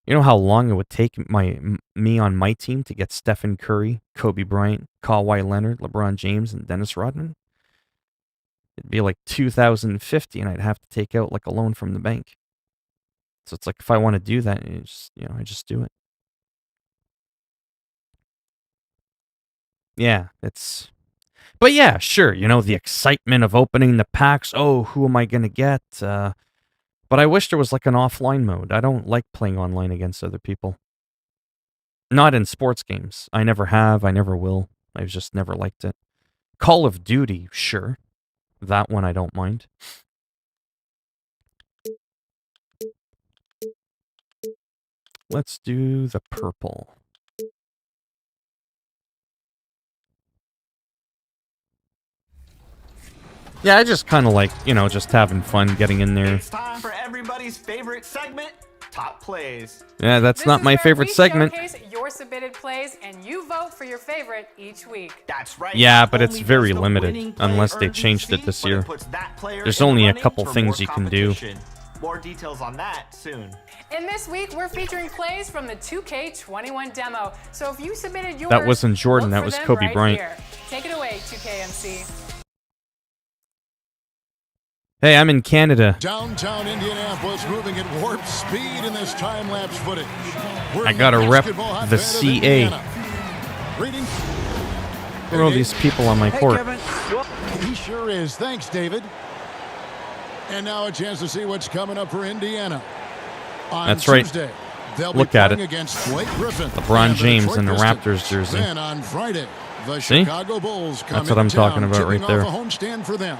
You know how long it would take me on My Team to get Stephen Curry, Kobe Bryant, Kawhi Leonard, LeBron James, and Dennis Rodman? It'd be like $2,050, and I'd have to take out like a loan from the bank. So it's like, if I want to do that, I just do it. Yeah, but yeah, sure, the excitement of opening the packs. Oh, who am I going to get? But I wish there was like an offline mode. I don't like playing online against other people. Not in sports games. I never have. I never will. I've just never liked it. Call of Duty, sure. That one I don't mind. Let's do the purple. Yeah, I just kind of like, just having fun getting in there. It's time for everybody's favorite segment, Top Plays. Yeah, that's not my favorite segment. Showcase your submitted plays and you vote for your favorite each week. That's right. Yeah, but it's very limited, unless they changed it this year. There's only a couple things you can do. More details on that soon. And this week, we're featuring plays from the 2K21 demo. So if you submitted yours, that wasn't Jordan, that was Kobe right Bryant. Here. Take it away, 2KMC. Hey, I'm in Canada. Downtown Indianapolis moving at warp speed in this time-lapse footage. I gotta rep the CA. Who are all these people on my court? He sure is. Thanks, David. And now a chance to see what's coming up for Indiana. On That's right. Tuesday, they'll Look be at it. against Blake Griffin LeBron James Detroit in the Pistons. Raptors jersey. Then on Friday, the See? Chicago Bulls come That's what I'm into talking town, about right tipping there. off a homestand for them.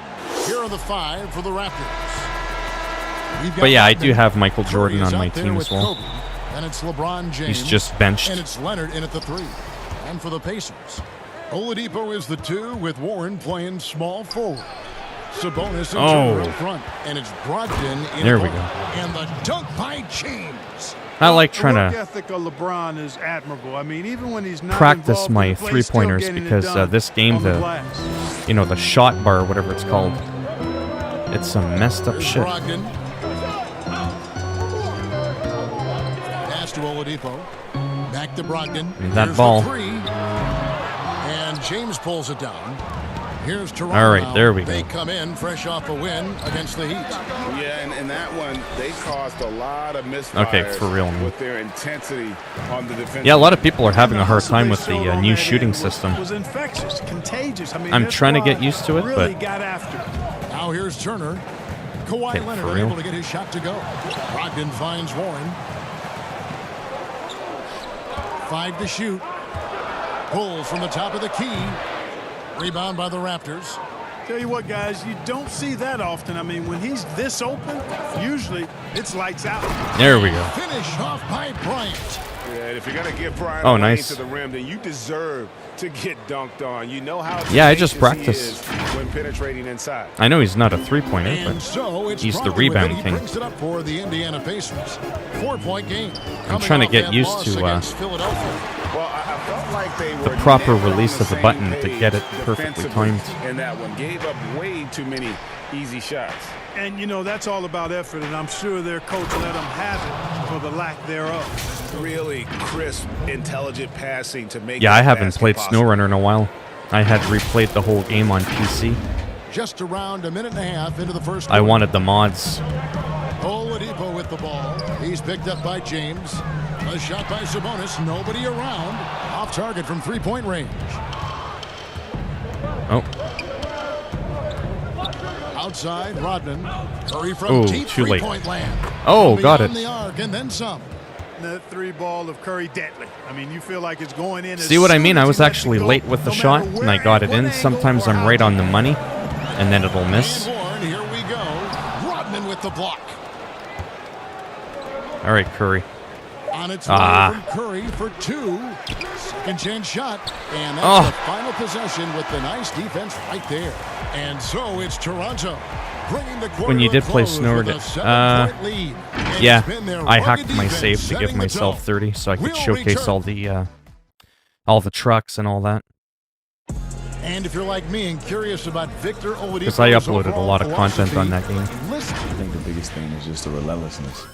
Here are the 5 for the Raptors. But yeah, I do have Michael Jordan on my team as well. Kobe. And it's LeBron James. He's just benched. And it's Leonard in at the 3. And for the Pacers, Oladipo is the 2 with Warren playing small forward. Sabonis and Turner up front. And it's Brogdon in There we goal. go. And the dunk by James. I like trying The work to ethic of LeBron is admirable. I mean, even when he's not practice involved my in the play, three-pointers still getting it because done this game, on the glass. the shot bar, whatever it's called, it's some messed up Here's shit. Brogdon. Pass to Oladipo. Back to Brogdon. That Here's ball. the 3. And James pulls it down. Here's Toronto. All right, there we go. They come in fresh off a win against the Heat. Yeah, and in that one, they caused a lot of misfires Okay, for real now. with their intensity on the defense. Yeah, a lot of people are having a hard time with the new shooting system. It was infectious, contagious. I mean, I'm this trying to squad get used to it, really but got after it. Now here's Turner. Kawhi Okay, Leonard for real. able to get his shot to go. Brogdon finds Warren. 5 to shoot. Pulls from the top of the key. Rebound by the Raptors. Tell you what, guys, you don't see that often. I mean, when he's this open, usually it's lights out. There we go. Finish off by Bryant. Yeah, and if you're going to give Bryant Oh, a lane nice. to the rim, then you deserve to get dunked on. You know how Yeah, I just tenacious he practiced. is when penetrating inside. I know he's not a three-pointer, And but so it's he's the Bronny with rebound it. He king. brings it up for the Indiana Pacers. 4-point game. I'm trying to get used to Well, I felt like they were the proper never on release the of the same button to page get it perfectly defensively timed. in that one. Gave up way too many easy shots. And, you know, that's all about effort, and I'm sure their coach let them have it for the lack thereof. Really crisp, intelligent passing to make Yeah, this I haven't basket played possible. SnowRunner in a while. I had replayed the whole game on PC. Just around a minute and a half into the first I quarter. wanted the mods. Oladipo with the ball. He's picked up by James. A shot by Sabonis. Nobody around. Off target from three-point range. Oh, Outside, Rodman. Curry from oh, deep too late. three-point land. Oh, got Beyond it. Uh, the arc and then some. That three ball of Curry deadly. I mean, you feel like it's going in. See what I mean? I was actually late with the shot, and I got it in. Sometimes I'm right on the money, and then it'll miss. And Warren, here we go. Rodman with the block. All right, Curry. On its way from Curry for two. Second chance shot. And that's the final possession with the nice defense right there. And so it's Toronto. When you did play Snowrunner, yeah, I hacked my save to give myself 30 so I could showcase all the trucks and all that. And if you're like me and curious about Victor Oladipo's Because I uploaded a lot of content on that game. Listen. I think the biggest thing is just the relentlessness.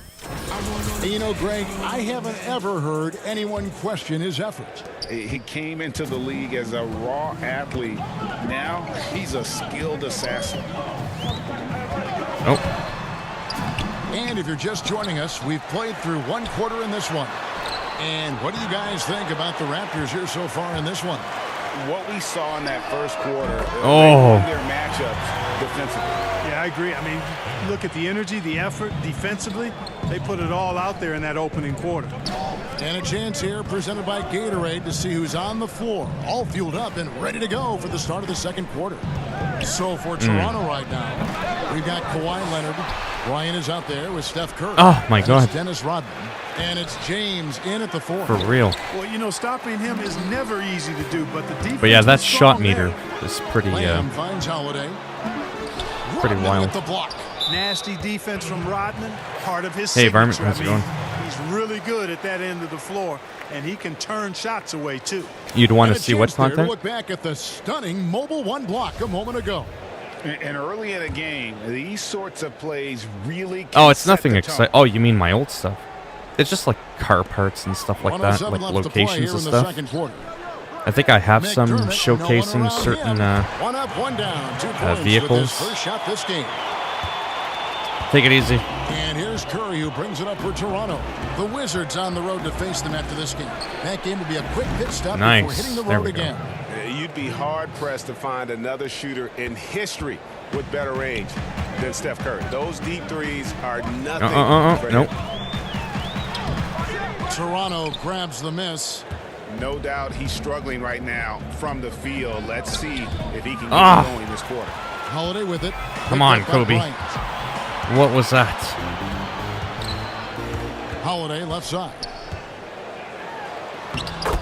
You know, Greg, I haven't ever heard anyone question his effort. He came into the league as a raw athlete. Now he's a skilled assassin. Oh. And if you're just joining us, we've played through one quarter in this one. And what do you guys think about the Raptors here so far in this one? What we saw in that first quarter, Oh. they won their matchups defensively. Yeah, I agree. I mean, look at the energy, the effort defensively. They put it all out there in that opening quarter. And a chance here presented by Gatorade to see who's on the floor, all fueled up and ready to go for the start of the second quarter. So for Toronto right now, we've got Kawhi Leonard. Ryan is out there with Steph Curry. Oh, my God. It's Dennis Rodman. And it's James in at the 4. For real. Well, you know, stopping him is never easy to do, but the defense. But yeah, that was shot strong meter there. is pretty, Lamb finds Holiday. pretty Rodman wild. with the block. Nasty defense from Rodman, part of his Hey, Varmint, signature. how's it going? He's really good at that end of the floor, and he can turn shots away, too. You'd want And to a see what chance there to content? look back at the stunning Mobile One block a moment ago. And early in a game, these sorts of plays really can Oh, it's set nothing the exciting. tone. Oh, you mean my old stuff? It's just like car parts and stuff like that, 107 like left to play locations here and in the stuff. second quarter. I think I have some McDermott, no one showcasing around certain him. One up, one down. 2 points vehicles. with his first shot this game. Take it easy. And here's Curry who brings it up for Toronto. The Wizards on the road to face them after this game. That game will be a quick pit stop Nice. before hitting the There road we go. again. You'd be hard-pressed to find another shooter in history with better range than Steph Curry. Those deep threes are nothing for him. Nope. Toronto grabs the miss. No doubt he's struggling right now from the field. Let's see if he can get going this quarter. Holiday with it. Come on, Picked up by Kobe. Bryant. What was that? Holiday left side.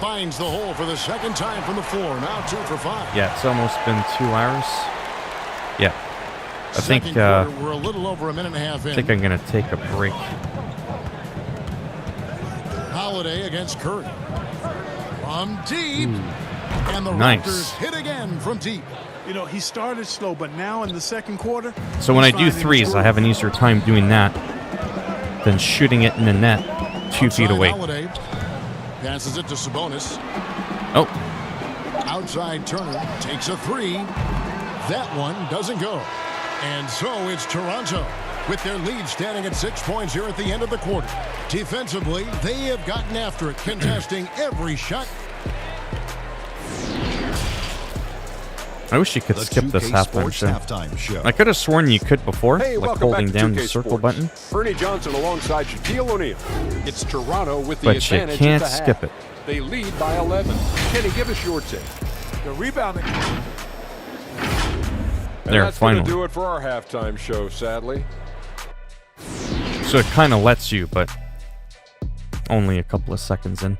Finds the hole for the second time from the floor. Now 2 for 5. Yeah, it's almost been 2 hours. Yeah. I think Second quarter, we're a little over a minute and a half in. I think I'm gonna take a break. Holiday against Curry. From deep. And the Nice. Raptors hit again from deep. You know, he started slow, but now in the second quarter. So when I he's do finding his threes, I groove. have an easier time doing that than shooting it in the net 2 feet Outside away. Holiday passes it to Sabonis. Oh, Outside Turner takes a 3. That one doesn't go. And so it's Toronto with their lead standing at 6 points here at the end of the quarter. Defensively, they have gotten after it, contesting every shot. I wish you could skip this halftime show. I could have sworn you could before, Hey, like welcome back holding to down 2K the circle Sports. button, Ernie Johnson alongside Shaquille O'Neal. It's Toronto with the but you advantage can't at the skip half. it. They lead by 11. Kenny, give us your take. The rebounding. And there, that's finally. Gonna do it for our halftime show, sadly. So it kind of lets you, but only a couple of seconds in.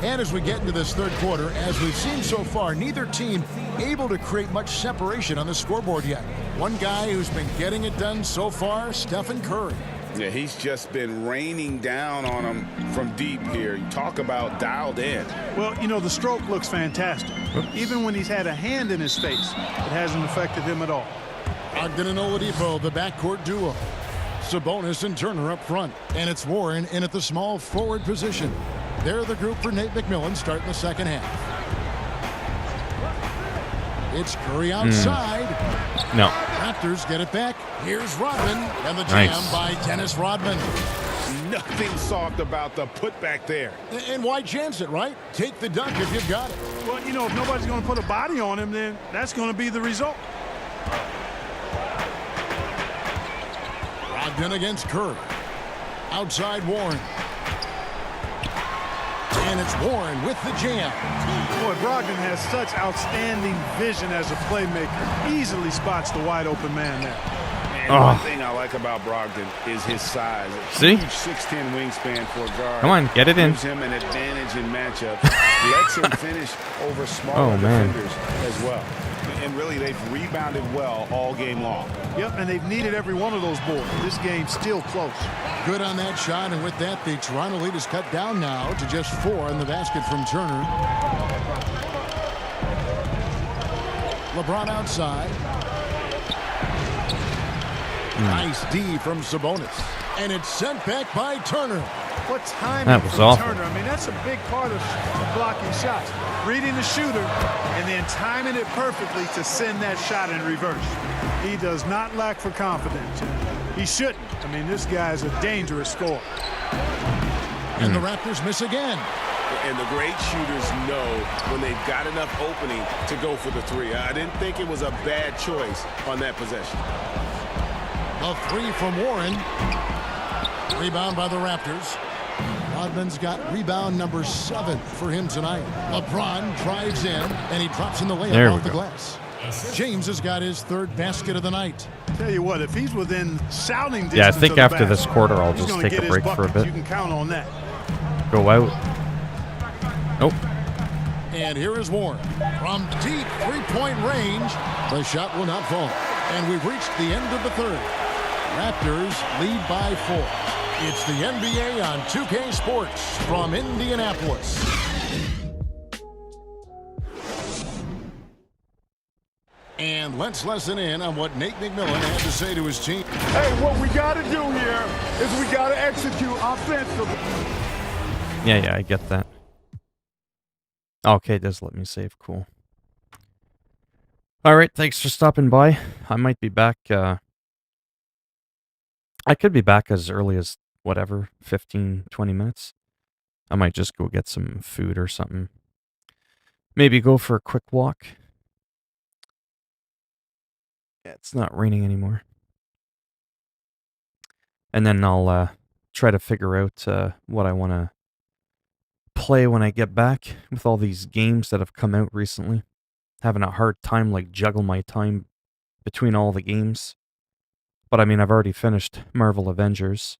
And as we get into this third quarter, as we've seen so far, neither team able to create much separation on the scoreboard yet. One guy who's been getting it done so far, Stephen Curry. Yeah, he's just been raining down on him from deep here. You talk about dialed in. Well, you know, the stroke looks fantastic. Even when he's had a hand in his face, it hasn't affected him at all. Ogden and Oladipo, the backcourt duo. Sabonis and Turner up front. And it's Warren in at the small forward position. They're the group for Nate McMillan starting the second half. It's Curry outside. No. Raptors get it back. Here's Rodman. And the jam by Dennis Rodman. Nothing soft about the putback there. And why chance it, right? Take the dunk if you've got it. Well, you know, if nobody's going to put a body on him, then that's going to be the result. Ogden against Curry. Outside Warren. And it's Warren with the jam. Boy, Brogdon has such outstanding vision as a playmaker. Easily spots the wide open man there. And one thing I like about Brogdon is his size. See? Huge 6'10" wingspan for a guard. Come on, get it in. Gives him an advantage in matchups. Lets him finish over smaller defenders as well. And really, they've rebounded well all game long. Yep, and they've needed every one of those boards. This game's still close. Good on that shot, and with that, the Toronto lead is cut down now to just 4 in the basket from Turner. LeBron outside. Nice D from Sabonis. And it's sent back by Turner. What timing that was from awful. Turner. I mean, that's a big part of blocking shots. Reading the shooter and then timing it perfectly to send that shot in reverse. He does not lack for confidence. He shouldn't. I mean, this guy's a dangerous scorer. And the Raptors miss again. And the great shooters know when they've got enough opening to go for the three. I didn't think it was a bad choice on that possession. A three from Warren. Rebound by the Raptors. Rodman's got rebound number 7 for him tonight. LeBron drives in, and he drops in the layup off the glass. James has got his 3rd basket of the night. Tell you what, if he's within shouting distance, Yeah, I think of the after basket, this quarter, I'll he's just gonna take get a break his for a buckets. bit. You can count on that. Go out. Nope. And here is Warren from deep 3-point range. The shot will not fall. And we've reached the end of the 3rd. Raptors lead by 4. It's the NBA on 2K Sports from Indianapolis. And let's listen in on what Nate McMillan had to say to his team. Hey, what we got to do here is we got to execute offensively. Yeah, I get that. Okay, it does let me save. Cool. All right, thanks for stopping by. I might be back. I could be back as early as, whatever, 15, 20 minutes. I might just go get some food or something. Maybe go for a quick walk. Yeah, it's not raining anymore. And then I'll try to figure out what I want to play when I get back with all these games that have come out recently. Having a hard time, like, juggle my time between all the games. But I mean, I've already finished Marvel Avengers.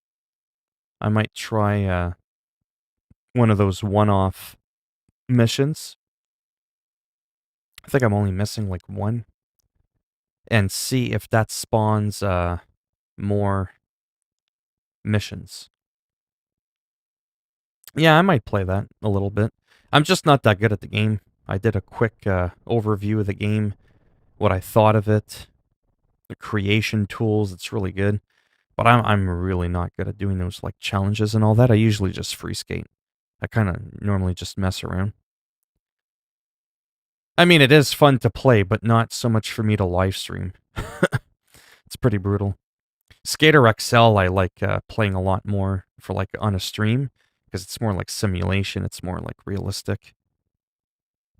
I might try one of those one-off missions. I think I'm only missing like one. And see if that spawns more missions. Yeah, I might play that a little bit. I'm just not that good at the game. I did a quick overview of the game, what I thought of it, the creation tools. It's really good. But I'm really not good at doing those like challenges and all that. I usually just free skate. I kind of normally just mess around. I mean, it is fun to play, but not so much for me to live stream. It's pretty brutal. Skater XL, I like playing a lot more for like on a stream because it's more like simulation. It's more like realistic.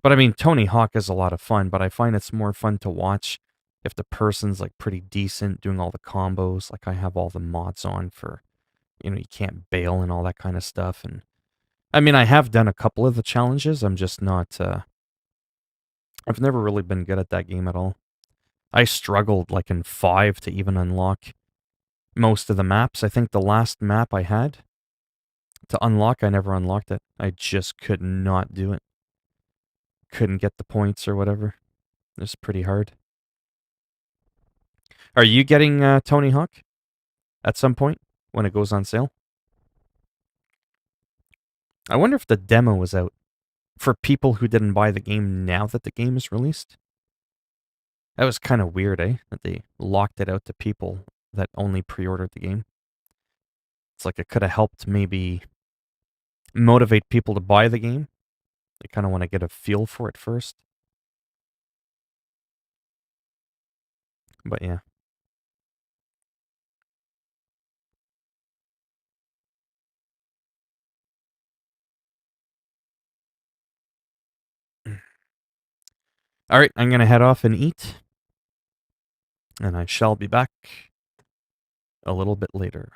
But I mean, Tony Hawk is a lot of fun, but I find it's more fun to watch if the person's like pretty decent doing all the combos. Like I have all the mods on for, you can't bail and all that kind of stuff. And I mean, I have done a couple of the challenges. I'm just not... I've never really been good at that game at all. I struggled, like, in 5 to even unlock most of the maps. I think the last map I had to unlock, I never unlocked it. I just could not do it. Couldn't get the points or whatever. It's pretty hard. Are you getting Tony Hawk at some point when it goes on sale? I wonder if the demo is out for people who didn't buy the game now that the game is released. That was kind of weird, eh? That they locked it out to people that only pre-ordered the game. It's like it could have helped maybe motivate people to buy the game. They kind of want to get a feel for it first. But yeah. All right, I'm going to head off and eat. And I shall be back a little bit later.